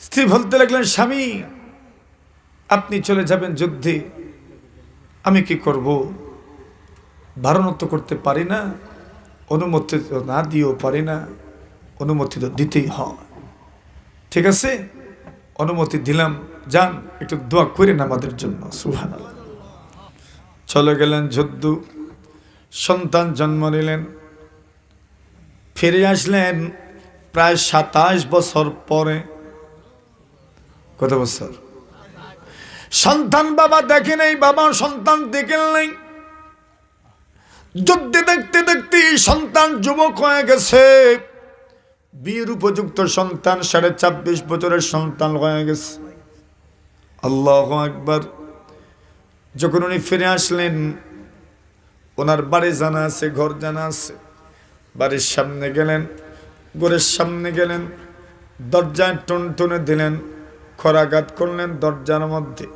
স্ত্রী বলতে লাগলেন, স্বামী আপনি চলে যাবেন যুদ্ধে, আমি কি করব? বারণ তো করতে পারি না, অনুমতি তো না দিয়েও পারি না, অনুমতি তো দিতেই হয়। ঠিক আছে, অনুমতি দিলাম, যান একটু দোয়া করেন আমাদের জন্য। সুবহানাল্লাহ। চলে গেলেন যুদ্ধ, সন্তান জন্ম নিলেন, ফিরে আসলেন প্রায় 27 বছর পরে। কত বছর? সন্তান বাবা দেখে নাই, বাবা সন্তান দেখেন নাই। যুদ্ধে দেখতে দেখতে সন্তান যুবক হয়ে গেছে, বিয়ের উপযুক্ত সন্তান, 26.5 বছরের সন্তান হয়ে গেছে। আল্লাহু আকবার। যখন উনি ফিরে আসলেন, ওনার বাড়ি জানা আছে, ঘর জানা আছে। বাড়ির সামনে গেলেন, ঘরের সামনে গেলেন, দরজায় টুনটুনে দিলেন, খরাঘাত করলেন দরজার মধ্যে।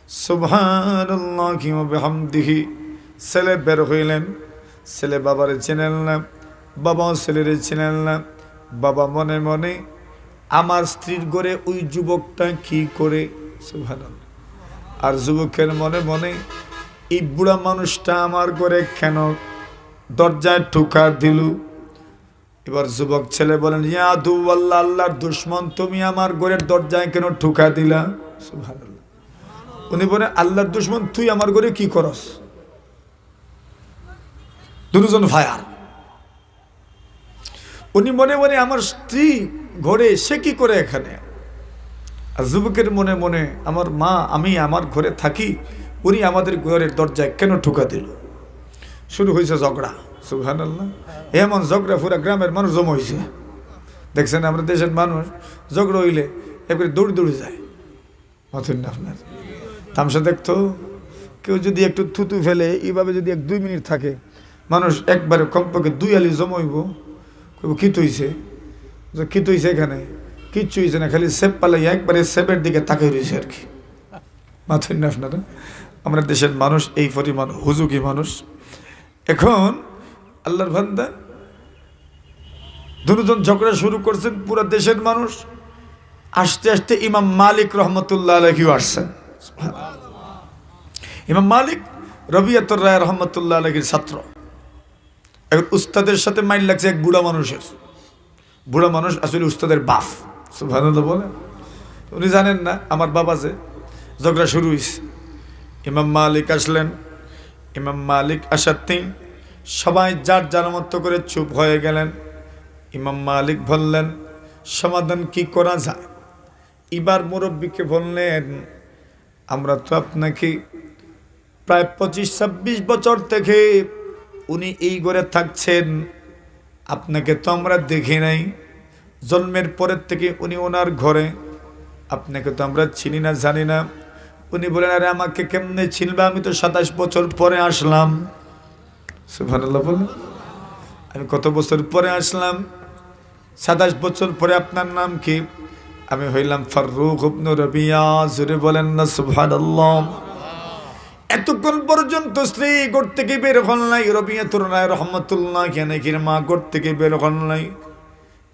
সুবহানাল্লাহি ওয়া বিহামদিহি। ছেলে বের হইলেন, ছেলে বাবারে চিনেন না, বাবাও ছেলেরে চিনেন না। বাবা মনে মনে, আমার স্ত্রীর ঘরে ওই যুবকটা কি করে? সুবহানাল্লাহ। আর যুবকের মনে মনে, এই বুড়া মানুষটা আমার ঘরে কেন দরজায় ঠুকা দিল? এবার যুবক ছেলে বলেন, ইয়া আদুওয়াল্লাহ, আল্লাহর দুশমন, তুমি আমার ঘরের দরজায় কেন ঠুকা দিলা? সুবহানাল্লাহ। উনি বলেন, আল্লাহর দুশমন, তুই আমার ঘরে কি করস? দুজন ফায়ার। উনি মনে মনে, আমার স্ত্রী ঘরে, সে কি করে এখানে? আর যুবকের মনে মনে, আমার মা, আমি আমার ঘরে থাকি, উনি আমাদের ঘরের দরজায় কেন ঠুকা দিল? শুরু হয়েছে ঝগড়া। সুবহানাল্লাহ। এমন ঝগড়া পুরা গ্রামের মানুষ জমা হয়েছে। দেখছেন আমরা দেশের মানুষ ঝগড়া হইলে একবারে দৌড়ে দৌড়ে যায়। মাথুন না আপনার তামসা দেখতো, কেউ যদি একটু থুতু ফেলে এইভাবে যদি 1-2 মিনিট থাকে, মানুষ একবারে কমপক্ষে 2 আলি জমাইব। কি তৈছে? কি তৈছে? এখানে কিচ্ছু হয়েছে না, খালি সেপ পালাই একবারে সেপের দিকে তাকাই রয়েছে আর কি। মাথুন না আপনারা? আমরা দেশের মানুষ এই পরিমাণ হুজুকি মানুষ। এখন আল্লাহর বান্দা দুজন ঝগড়া শুরু করছেন, পুরো দেশের মানুষ। আস্তে আস্তে ইমাম মালিক রহমতুল্লাহ আলাইহি আসছেন। ইমাম মালিক রবিয়াতুর রায় রহমতুল্লাহ আলাইহির ছাত্র। এখন উস্তাদের সাথে মাইল লাগছে এক বুড়া মানুষের। বুড়া মানুষ আসলে উস্তাদের বাপ। সুবহানাল্লাহ বলে, উনি জানেন না আমার বাবা যে। ঝগড়া শুরু হয়েছে। ইমাম মালিক আসলেন। ইমাম মালিক আসাতেই সবাই যার যার মতো করে চুপ হয়ে গেলেন। ইমাম মালিক বললেন, সমাধান কি করা যায়? এবার মুরব্বীকে বললেন, আমরা তো আপনাকে প্রায় 25-26 বছর থেকে উনি এই ঘরে থাকছেন, আপনাকে তো আমরা দেখি নাই। জন্মের পরের থেকে উনি ওনার ঘরে, আপনাকে তো আমরা চিনি না, জানি না। উনি বলেন, আরে আমাকে কেমনে চিনবা? আমি তো 27 বছর পরে আসলাম। সুবহানাল্লাহ বলেন, আমি কত বছর পরে আসলাম? 27 বছর পরে। আপনার নাম কি? আমি হইলাম ফারুক ইবনে রবিয়া। জোরে বলেন না সুবহানাল্লাহ। এতক্ষণ পর্যন্ত স্ত্রী ঘর থেকে বের হন নাই, রবিয়াতুর রায় রহমতুল্লাহি আলাইহির মা ঘর থেকে বের হন নাই।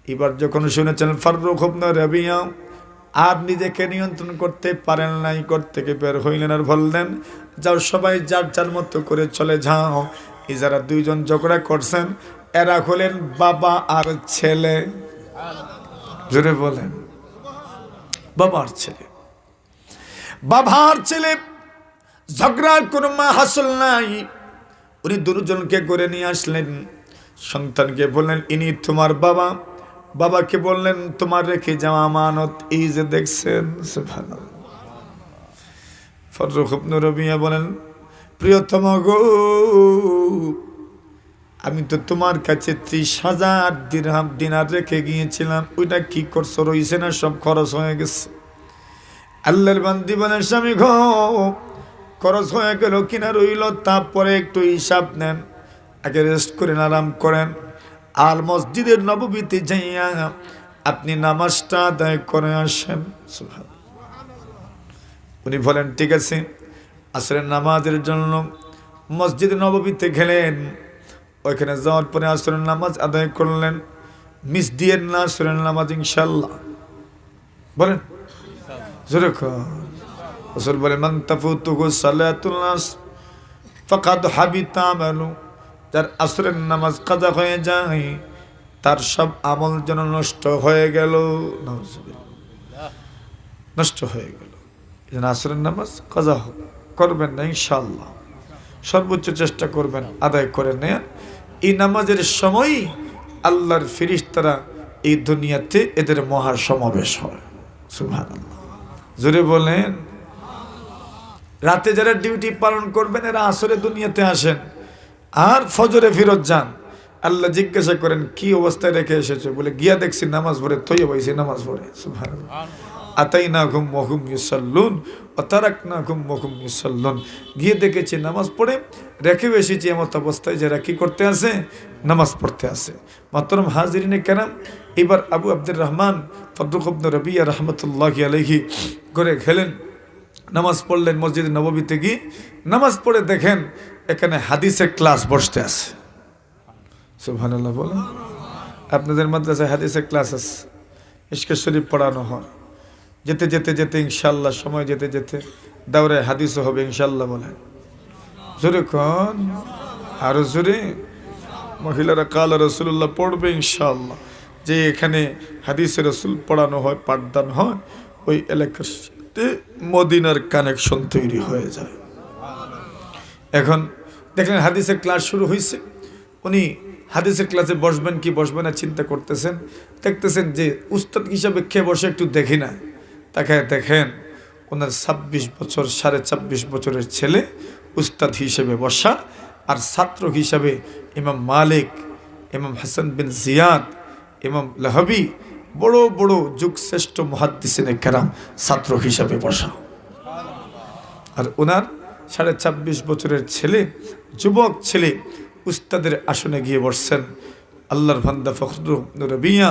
এবার যখন শুনেছেন ফারুক ইবনে রবিয়া আর নিজেকে নিয়ন্ত্রণ করতে পারেন নাই, ঘর থেকে বের হইলেন আর বললেন, যাও সবাই যার যার মতো করে চলে যাও। এই যারা দুইজন ঝগড়া করছেন এরা হলেন বাবা আর ছেলে। জোরে বলেন, বাবা আর ছেলে। বাবা আর ছেলে ঝগড়ার কোনো মাহাসল নাই। উনি দুজনকে করে নিয়ে আসলেন, সন্তানকে বললেন ইনি তোমার বাবা, বাবাকে বললেন তোমার রেখে যাওয়া আমানত এই যে দেখছেন। সুবহানাল্লাহ। ফারুক ইবনে রবিয়া বলেন, প্রিয়তম গো, আমি তো তোমার কাছে 30,000 দিরহাম দিনার রেখে গিয়েছিলাম, ওইটা কি করছো? রইছে না? সব খরচ হয়ে গেছে। আল্লাহর বান্দি বলেন, স্বামী গো, খরচ হয়ে গেল কিনা রইল তারপরে একটু হিসাব নেন, আগে রেস্ট করেন, আরাম করেন, আর মসজিদের নববীতে যাইয়া আপনি নামাজটা আদায় করে আসেন। উনি বলেন ঠিক আছে। আসরের নামাজের জন্য মসজিদ নববীতে গেলেন। ওইখানে যাওয়ার পরে আসরের নামাজ আদায় করলেন। মিস দিয়েন না আসরের নামাজ ইনশাল্লাহ। বলেন জোরে রাসূল বলেন, মান তাফুতুহু সালাতুল আসর ফাকাদ হাবিতা আমালু। যার আসরের নামাজ কাজা হয়ে যায় তার সব আমল যেন নষ্ট হয়ে গেল। নষ্ট হয়ে গেল। আসরের নামাজ কাজা করবেন না ইনশাআল্লাহ, সর্বোচ্চ চেষ্টা করবেন আদায় করে নেন। এই নামাজের সময় আল্লাহর ফেরেশতারা এই দুনিয়াতে এদের মহা সমাবেশ হয়। সুবহানাল্লাহ। জোরে বলেন। রাতে যারা ডিউটি পালন করবেন এরা আসরে দুনিয়াতে আসেন আর ফজরে ফিরত যান। আল্লাহ জিজ্ঞাসা করেন কি অবস্থায় রেখে এসেছো? বলে গিয়া দেখছি নামাজ পড়ে, থইয়া বইছি নামাজ পড়ে। সুবহানাল্লাহ। আতাইনাকুম ওয়া হুম ইউসাল্লুন ওয়া তারাকনাকুম ওয়া হুম ইউসাল্লুন। গিয়ে দেখেছি নামাজ পড়ে, রেখেও এসেছি এমত অবস্থায় যারা কি করতে আছে? নামাজ পড়তে আছে। মাতরম হাজিরিনে কেরাম, এবার আবু আব্দুর রহমান ফারুক ইবনে রবিয়া রাহমাতুল্লাহি আলাইহি করে গেলেন, নামাজ পড়লেন মসজিদে নববীতে গিয়ে। নামাজ পড়ে দেখেন এখানে হাদিসের ক্লাস বসতে আছে। সুবহানাল্লাহ বলেন। আপনাদের মাদ্রাসায় হাদিসের ক্লাস আছে, ইশকে শরীফ পড়ানো হয়। যেতে যেতে যেতে ইনশাল্লাহ, সময় যেতে যেতে দাওরে হাদিসও হবে ইনশাল্লাহ। বলেন জোরে কোন, আরো জোরে। মহিলারা কাল রাসূলুল্লাহ পড়বে ইনশাল্লাহ। যে এখানে হাদিসে রাসূল পড়ানো হয়, পাঠদান হয়, ওই এলাকার সাথে মদিনার কানেকশন তৈরি হয়ে যায়। এখন দেখলেন হাদিসের ক্লাস শুরু হয়েছে। উনি হাদিসের ক্লাসে বসবেন কি বসবেন না চিন্তা করতেছেন। দেখতেছেন যে উস্তাদ হিসাবে কে বসে একটু দেখি না। তাকে দেখেন ওনার 26 বছর, 26.5 বছরের ছেলে উস্তাদ হিসেবে বসা, আর ছাত্র হিসাবে ইমাম মালিক, ইমাম হাসান বিন জিয়াদ, ইমাম লাহবি, বড় বড় যুগশ্রেষ্ঠ মুহাদ্দিসিনে কেরাম ছাত্র হিসাবে বসা। আর ওনার 26.5 বছরের ছেলে, যুবক ছেলে উস্তাদের আসনে গিয়ে বসছেন। আল্লাহর বান্দা ফখরুল ইবনে রবিয়া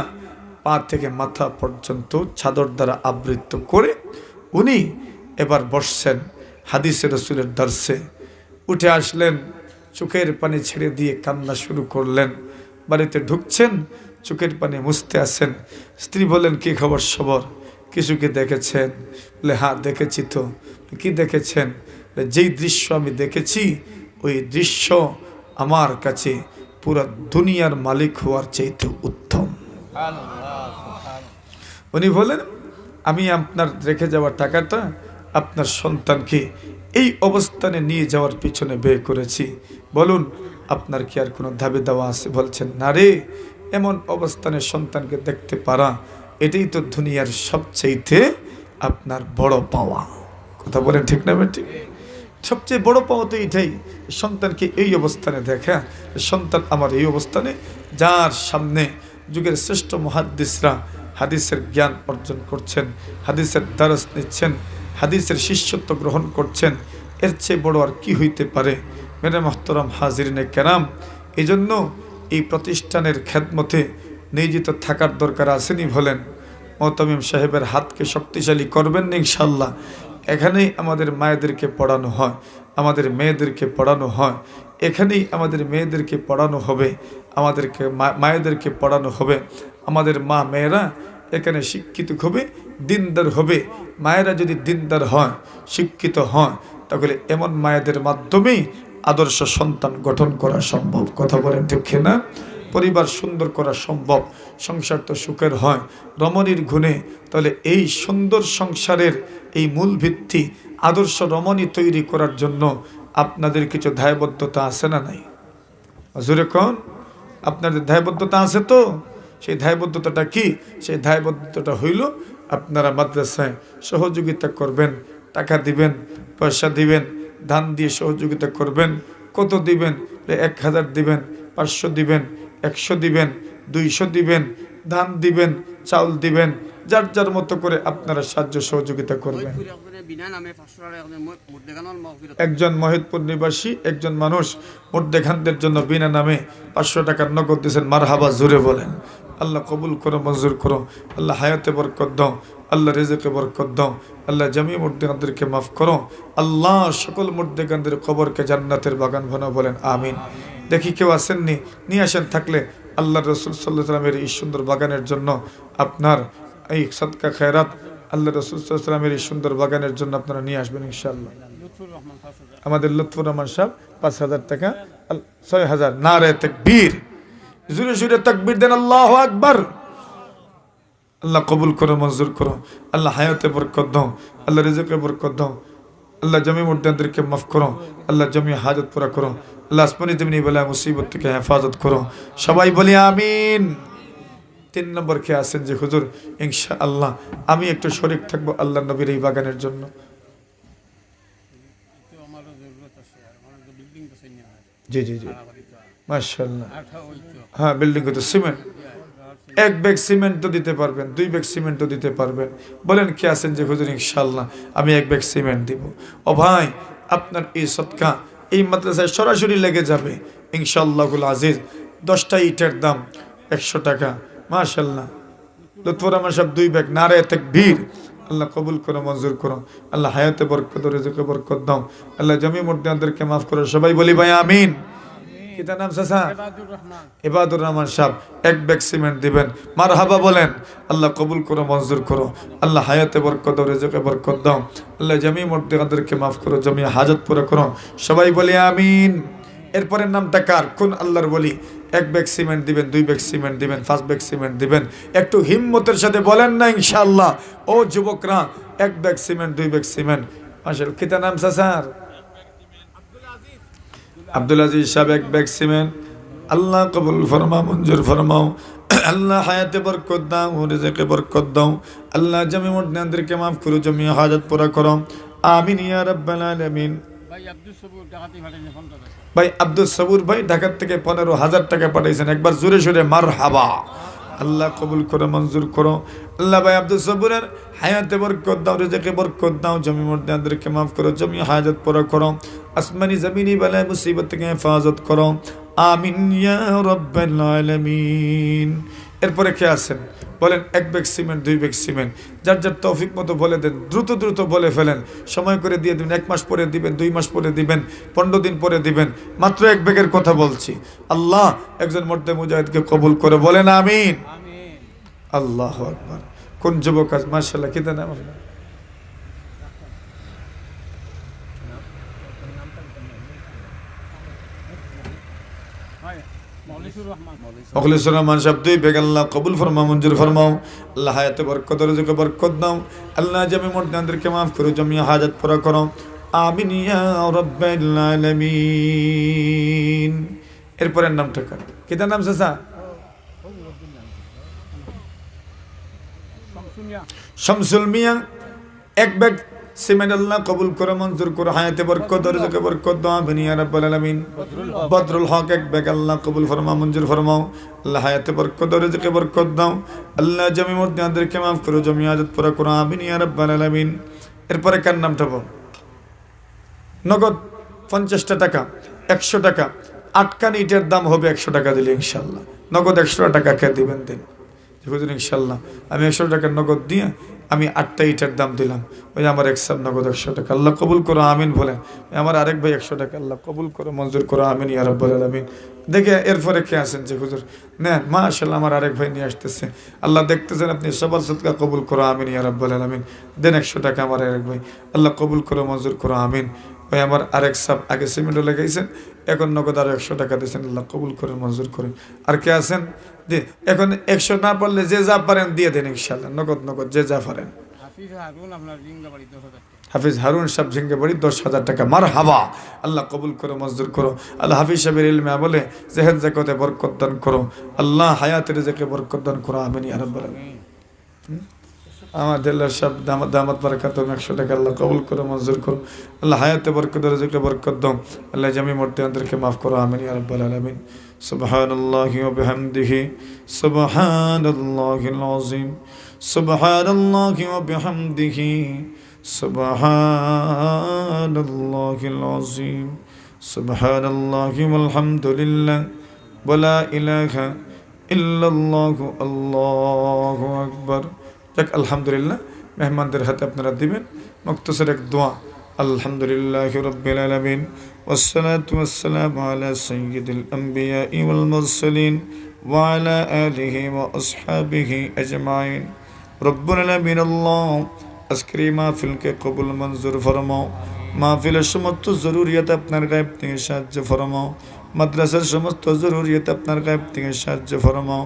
পা থেকে মাথা পর্যন্ত চাদর দ্বারা আবৃত করে উনি এবার বসছেন হাদিসে রাসূলের দর্শে। উঠে আসলেন, চোখের পানি ছেড়ে দিয়ে কান্না শুরু করলেন। বাড়িতে ঢুকছেন, চোখের পানি মুছতে আসেন। স্ত্রী বলেন কি খবর সবর, কিছু কি দেখেছেন? বলে হ্যাঁ দেখেছি। তো কি দেখেছেন? যেই দৃশ্য আমি দেখেছি ওই দৃশ্য আমার কাছে পুরো দুনিয়ার মালিক হওয়ার চাইতে উত্তম। উনি বলেন আমি আপনার রেখে যাওয়া টাকাটা আপনার সন্তানকে এই অবস্থানে নিয়ে যাওয়ার পিছনে ব্যয় করেছি। বলুন আপনার কি আর কোনো দাবি দেওয়া আছে? বলছেন না রে, এমন অবস্থানে সন্তানকে দেখতে পারা এটাই তো দুনিয়ার সবচেয়ে আপনার বড় পাওয়া। কথা বলেন ঠিক না বেটি? সবচেয়ে বড় পাওয়া তো এটাই, সন্তানকে এই অবস্থানে দেখা। সন্তান আমার এই অবস্থানে, যার সামনে যুগের শ্রেষ্ঠ মুহাদ্দিসরা হাদিসের জ্ঞান অর্জন করছেন, হাদিসের দরস নিচ্ছেন, হাদিসের শিষ্যত্ব গ্রহণ করছেন, এর চেয়ে বড় আর কি হইতে পারে? মেরে মোহতরম হাজিরিনে কেরাম, এই জন্য এই প্রতিষ্ঠানের খেদমতে নিয়োজিত থাকার দরকার আসেনি। বলেন মোহতামিম সাহেবের হাতকে শক্তিশালী করবেন না ইনশাল্লাহ। এখানেই আমাদের মায়েদেরকে পড়ানো হয়, আমাদের মেয়েদেরকে পড়ানো হয়, এখানেই আমাদের মেয়েদেরকে পড়ানো হবে, আমাদেরকে মায়েদেরকে পড়ানো হবে। আমাদের মা মেয়েরা এখানে শিক্ষিত হবে, দিনদার হবে। মায়েরা যদি দিনদার হয়, শিক্ষিত হয়, তাহলে এমন মায়েদের মাধ্যমেই আদর্শ সন্তান গঠন করা সম্ভব। কথা বলেন ঠিক না? পরিবার সুন্দর করা সম্ভব, সংসার তো সুখের হয় রমণীর গুণে। তাহলে এই সুন্দর সংসারের এই মূল ভিত্তি আদর্শ রমণী তৈরি করার জন্য আপনাদের কিছু দায়বদ্ধতা আছে না নাই? হুজুরে কোন আপনাদের দায়বদ্ধতা আছে তো? সেই দায়বদ্ধতাটা কি? সেই দায়বদ্ধতাটা হইল আপনারা মাদ্রাসায় সহযোগিতা করবেন, টাকা দিবেন, পয়সা দিবেন, দান দিয়ে সহযোগিতা করবেন। কত দিবেন? 1000 দিবেন, 500 দিবেন, 100 দিবেন, 200 দিবেন, ধান দিবেন, চাউল দিবেন, যার যার মতো করে আপনারা সাহায্য সহযোগিতা করবেন। একজন মহিদপুর নিবাসী একজন মানুষ মুর্দেখানদের জন্য বিনা নামে 500 টাকার নগদ দিয়েছেন। মারহাবা, জোরে বলেন। আল্লাহ কবুল করো, মঞ্জুর করো। আল্লাহ হায়াতে বরকত দাও, আল্লাহ রিজকে বরকত দাও। আল্লাহ জামি মুর্দেখানদেরকে মাফ করো। আল্লাহ সকল মুর্দেখানদের কবরকে জান্নাতের বাগান বানাও, বলেন আমিন। দেখি কেউ আসেননি, নিয়ে আসেন। থাকলে আল্লাহ রসুল সাল্লাল্লাহু আলাইহি ওয়াসাল্লামের এই সুন্দর বাগানের জন্য আপনার এই সদকা খেরাত আল্লাহ রসুল সাল্লাল্লাহু আলাইহি ওয়াসাল্লামের এই সুন্দর বাগানের জন্য আপনারা নিয়ে আসবেন ইনশাআল্লাহ। আমাদের লুৎফুর রহমান সাহেব 5000 টাকা, 6000। নারে তাকবীর, জোরে জোরে তাকবীর দেন, আল্লাহু আকবার। আল্লাহ কবুল করো, মঞ্জুর করো। আল্লাহ হায়াতে বরকত দাও, আল্লাহ রিজকে বরকত দাও। আল্লাহ জমি মুর্দানদেরকে মাফ করো, আল্লাহ জমি হাজত পুরা করো। আল্লাহ আসমানি জমিনি বলা মুসিবত থেকে হেফাজত করো। সবাই বলি আমিন। 3 নম্বর কে আছেন যে হুজুর ইনশাআল্লাহ আমি একটু শরীক থাকবো আল্লাহ নবীর এই বাগানের জন্য? জি জি জি, মাশাআল্লাহ। হ্যাঁ, বিল্ডিং করতে সিমেন্ট, 1 ব্যাগ সিমেন্ট তো দিতে পারবেন, 2 ব্যাগ সিমেন্ট তো দিতে পারবেন। বলেন কে আছেন যে হুজুর ইনশাআল্লাহ আমি 1 ব্যাগ সিমেন্ট দিব? ও ভাই, আপনার এই সদকা এই মাদ্রাসায় সরাসরি লেগে যাবে ইনশাআল্লাহুল আজিজ। 10টা ইটের দাম 100 টাকা। মাশাআল্লাহ। লুৎফুর রহমান সাহেব 2 ব্যাগ। নারে তাকবীর। আল্লাহ কবুল করো, মঞ্জুর করো। আল্লাহ হায়াতে বরকত, রিজকে বরকত দাও। আল্লাহ জমি মুর্দানদেরকে মাফ করো। সবাই বলি ভাই আমিন। কিতা নাম চাচা? ইবাদুর রহমান সাহেব 1 ব্যাগ সিমেন্ট দিবেন। মারহাবা বলেন। আল্লাহ কবুল করো, মঞ্জুর করো। আল্লাহ হায়াতে বরকত দাও, রিজকে বরকত দাও। আল্লাহ জমি মুর্দানদেরকে মাফ করো, জমি হাজত পুরা করো। সবাই বলি আমিন। এরপরের নামটা কার? কোন আল্লাহর বলি? 1 ব্যাগ সিমেন্ট দিবেন, 2 ব্যাগ সিমেন্ট দিবেন, 5 ব্যাগ সিমেন্ট দিবেন। একটু হিম্মতের সাথে বলেন না ইনশাআল্লাহ। ও যুবকরা, 1 ব্যাগ সিমেন্ট, 2 ব্যাগ সিমেন্ট। মাশাআল্লাহ। কিতা নাম চাচার? আব্দুল আজিজ সাহেব 1 ব্যাগ সিমেন্ট। আল্লাহ কবুল ফরমাও, মঞ্জুর ফরমাও। আল্লাহ হায়াতে বরকত দাও, রিজকে বরকত দাও। আল্লাহ জমি মুর্দানদেরকে মাফ করো, জমি হাজত পুরা করো। আমিন ইয়া রাব্বাল আলামিন। ভাই আব্দুল সবুর ভাই ঢাকা থেকে 15,000 টাকা পাঠাইছেন। একবার জোরে সোরে মারহাবা। আল্লাহ কবুল করো, মঞ্জুর করো। আল্লাহ ভাই আব্দুল সবুরের হায়াতে বরকত দাও, রিজকে বরকত দাও। জমি মুর্দানদেরকে মাফ করো, জমি হাজত পুরা করো। আসমানি জমিনি বালায় মুসিবত থেকে হেফাজত করো। আমিন ইয়া রাব্বাল আলামিন। এরপরে কে আছেন বলেন? 1 ব্যাগ সিমেন্ট, 2 ব্যাগ সিমেন্ট। যার যার তৌফিক মতো বলে দেন, দ্রুত দ্রুত বলে ফেলেন। সময় করে দিয়ে দিবেন। 1 মাস পরে দিবেন, 2 মাস পরে দিবেন, 15 দিন পরে দিবেন। মাত্র 1 ব্যাগের কথা বলছি। আল্লাহ একজন মর্দে মুজাহিদকে কবুল করে, বলেন আমিন। আল্লাহু আকবার। কোন যুবক আজ? মাশাআল্লাহ। কি নাম আপনার? মুখলিসুর রহমান সাহেব 2 ব্যাগ। আল্লাহ কবুল ফরমাও, মঞ্জুর ফরমাও। আল্লাহ হায়াতে বরকত, রিজকে বরকত দাও। আল্লাহ জমি মুর্দানদেরকে মাফ করো, জমি হাজত পুরা করো। আমিন ইয়া রাব্বাল আলামিন। এরপরের নামটা কার? কিতা নাম চাচা? শামসুল মিয়া 1 ব্যাগ সিমেন্ট। আল্লাহ কবুল করো, মঞ্জুর করো। হায়াতে বরকত, রিজকে বরকত দাও। আমিন ইয়া রাব্বাল আলামিন। বদরুল হক 1 ব্যাগ। আল্লাহ কবুল ফরমাও, মঞ্জুর ফরমাও। আল্লাহ হায়াতে বরকত, রিজকে বরকত দাও। আল্লাহ জমি মুর্দানদেরকে মাফ করো, জমি হাজত পুরা করো। আমিন ইয়া রাব্বাল আলামিন। এরপরে কার নামটা বল? নগদ 50 টাকা, 100 টাকা। 8 কান ইটের দাম হবে 100 টাকা দিলে ইনশাআল্লাহ। নগদ 100 টাকা কে দিবেন? দিন হুজুর ইনশাআল্লাহ। আমি 100 টাকার নগদ দিয়ে আমি 8টা ইটের দাম দিলাম। ওই আমার এক সাহেব নগদ 100 টাকা। আল্লাহ কবুল করো, আমিন বলেন। আমার আরেক ভাই 100 টাকা। আল্লাহ কবুল করো, মঞ্জুর করো। আমিন ইয়া রাব্বাল আলামিন। দেখে এরপরে কে আছেন যে হুজুর নেন? মাশাআল্লাহ, আমার আরেক ভাই নিয়ে আসতেছে। আল্লাহ দেখতেছেন আপনি, সবার সদকা কবুল করো। আমিন ইয়া রাব্বাল আলামিন। দেন 100 টাকা আমার আরেক ভাই। আল্লাহ কবুল করো, মঞ্জুর করো। আমিন। ওই আমার আরেক সাপ আগে সিমেন্টও লাগাইছেন, এখন নগদ আরো 100 টাকা দিয়েছেন, আল্লাহ কবুল করেন, মঞ্জুর করেন। আর কে আছেন যে এখন 100 না পারলে যে যা পারেন দিয়ে দেন ইনশাল্লাহ, নগদ নগদ যে যা পারেন। হাফিজ হারুন সাহেব ঝিঙ্গেবাড়ি 10,000 টাকা। মার হাবা, আল্লাহ কবুল করো, মঞ্জুর করো। আল্লাহ হাফিজ সাহেবের ইলমে বলে জেহেন জাকাতে বরকত দান করো, আল্লাহ হায়াতের রিজকে বরকত দান করো, আমিন ইয়া রাব্বাল আলামিন। আমার দিল্লার সাহেব দামাত বারাকাতুম 100 টাকা, আল্লাহ কবুল করো, মঞ্জুর করো। আল্লাহ হায়াতে বরকত রিজকে বরকত দাও, আল্লাহ জামি মুর্তিয়ানদেরকে মাফ করো, আমিন ইয়া রাব্বাল আলামিন। সুবহানাল্লাহি ওয়া বিহামদিহি সুবহানাল্লাহিল আযীম সুবহানাল্লাহি ওয়া বিহামদিহি সুবহানাল্লাহিল আযীম সুবহানাল্লাহি ওয়াল হামদুলিল্লাহ ওয়া লা ইলাহা ইল্লাল্লাহু আল্লাহু আকবার। যাক আলহামদুলিল্লাহ, মেহমানদের হাতে আপনারা দিবেন মুক্তসর এক দোয়া। আলহামদুলিল্লাহি রাব্বিল আলামিন ওয়াসসালাতু ওয়াসসালামু আলা সাইয়্যিদিল আমবিয়াই ওয়াল মুরসালিন ওয়া আলা আলিহি ওয়া আসহাবিহি আজমাইন। রব্বুল আলামিন আল্লাহ আজকের এই মাহফিলকে কবুল মঞ্জুর ফরমাও। মাহফিলের সমস্ত জরুরিয়াত আপনার গায়েব থেকে সাহায্য ফরমাও। মাদ্রাসার সমস্ত জরুরিয়াত আপনার গায়েব থেকে সাহায্য ফরমাও।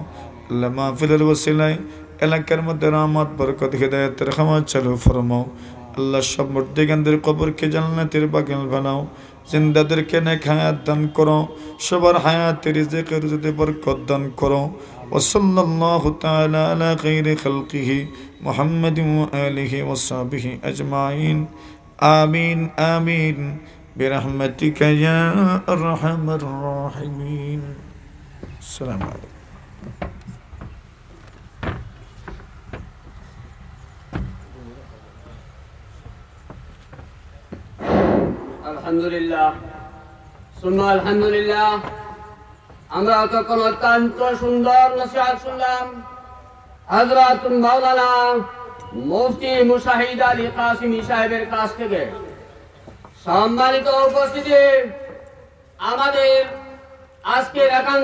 আল্লাহ মাহফিলের ওসিলায় এলাকার মধ্যে রহমত বরকত হিদায়াতের খামার চালু ফরমাও। আল্লাহ সব মুর্দিগানদের কবরকে জান্নাতের বাগান বানাও। জিন্দাদেরকে নেক হায়াত দান করো, সবার হায়াতের রিজকে রুজিতে বরকত দান করো। ওয়াসাল্লাল্লাহু তাআলা আলা খাইরি খালকিহি মুহাম্মাদিন ওয়া আলিহি ওয়া সাহবিহি আজমাইন। আমিন আমিন বিরহমাতিকা ইয়া আরহামার রাহিমিন। আসসালামু আলাইকুম। আলহামদুলিল্লাহ, সুন্নাহ আলহামদুলিল্লাহ। আমরা তখন অত্যন্ত সুন্দর নসিহত শুনলাম হযরতুল মাওলানা মুফতি মুশাহিদ আলী কাসিমি সাহেবের কাছ থেকে। সম্মানিত উপস্থিতি, আমাদের আজকের একান্ত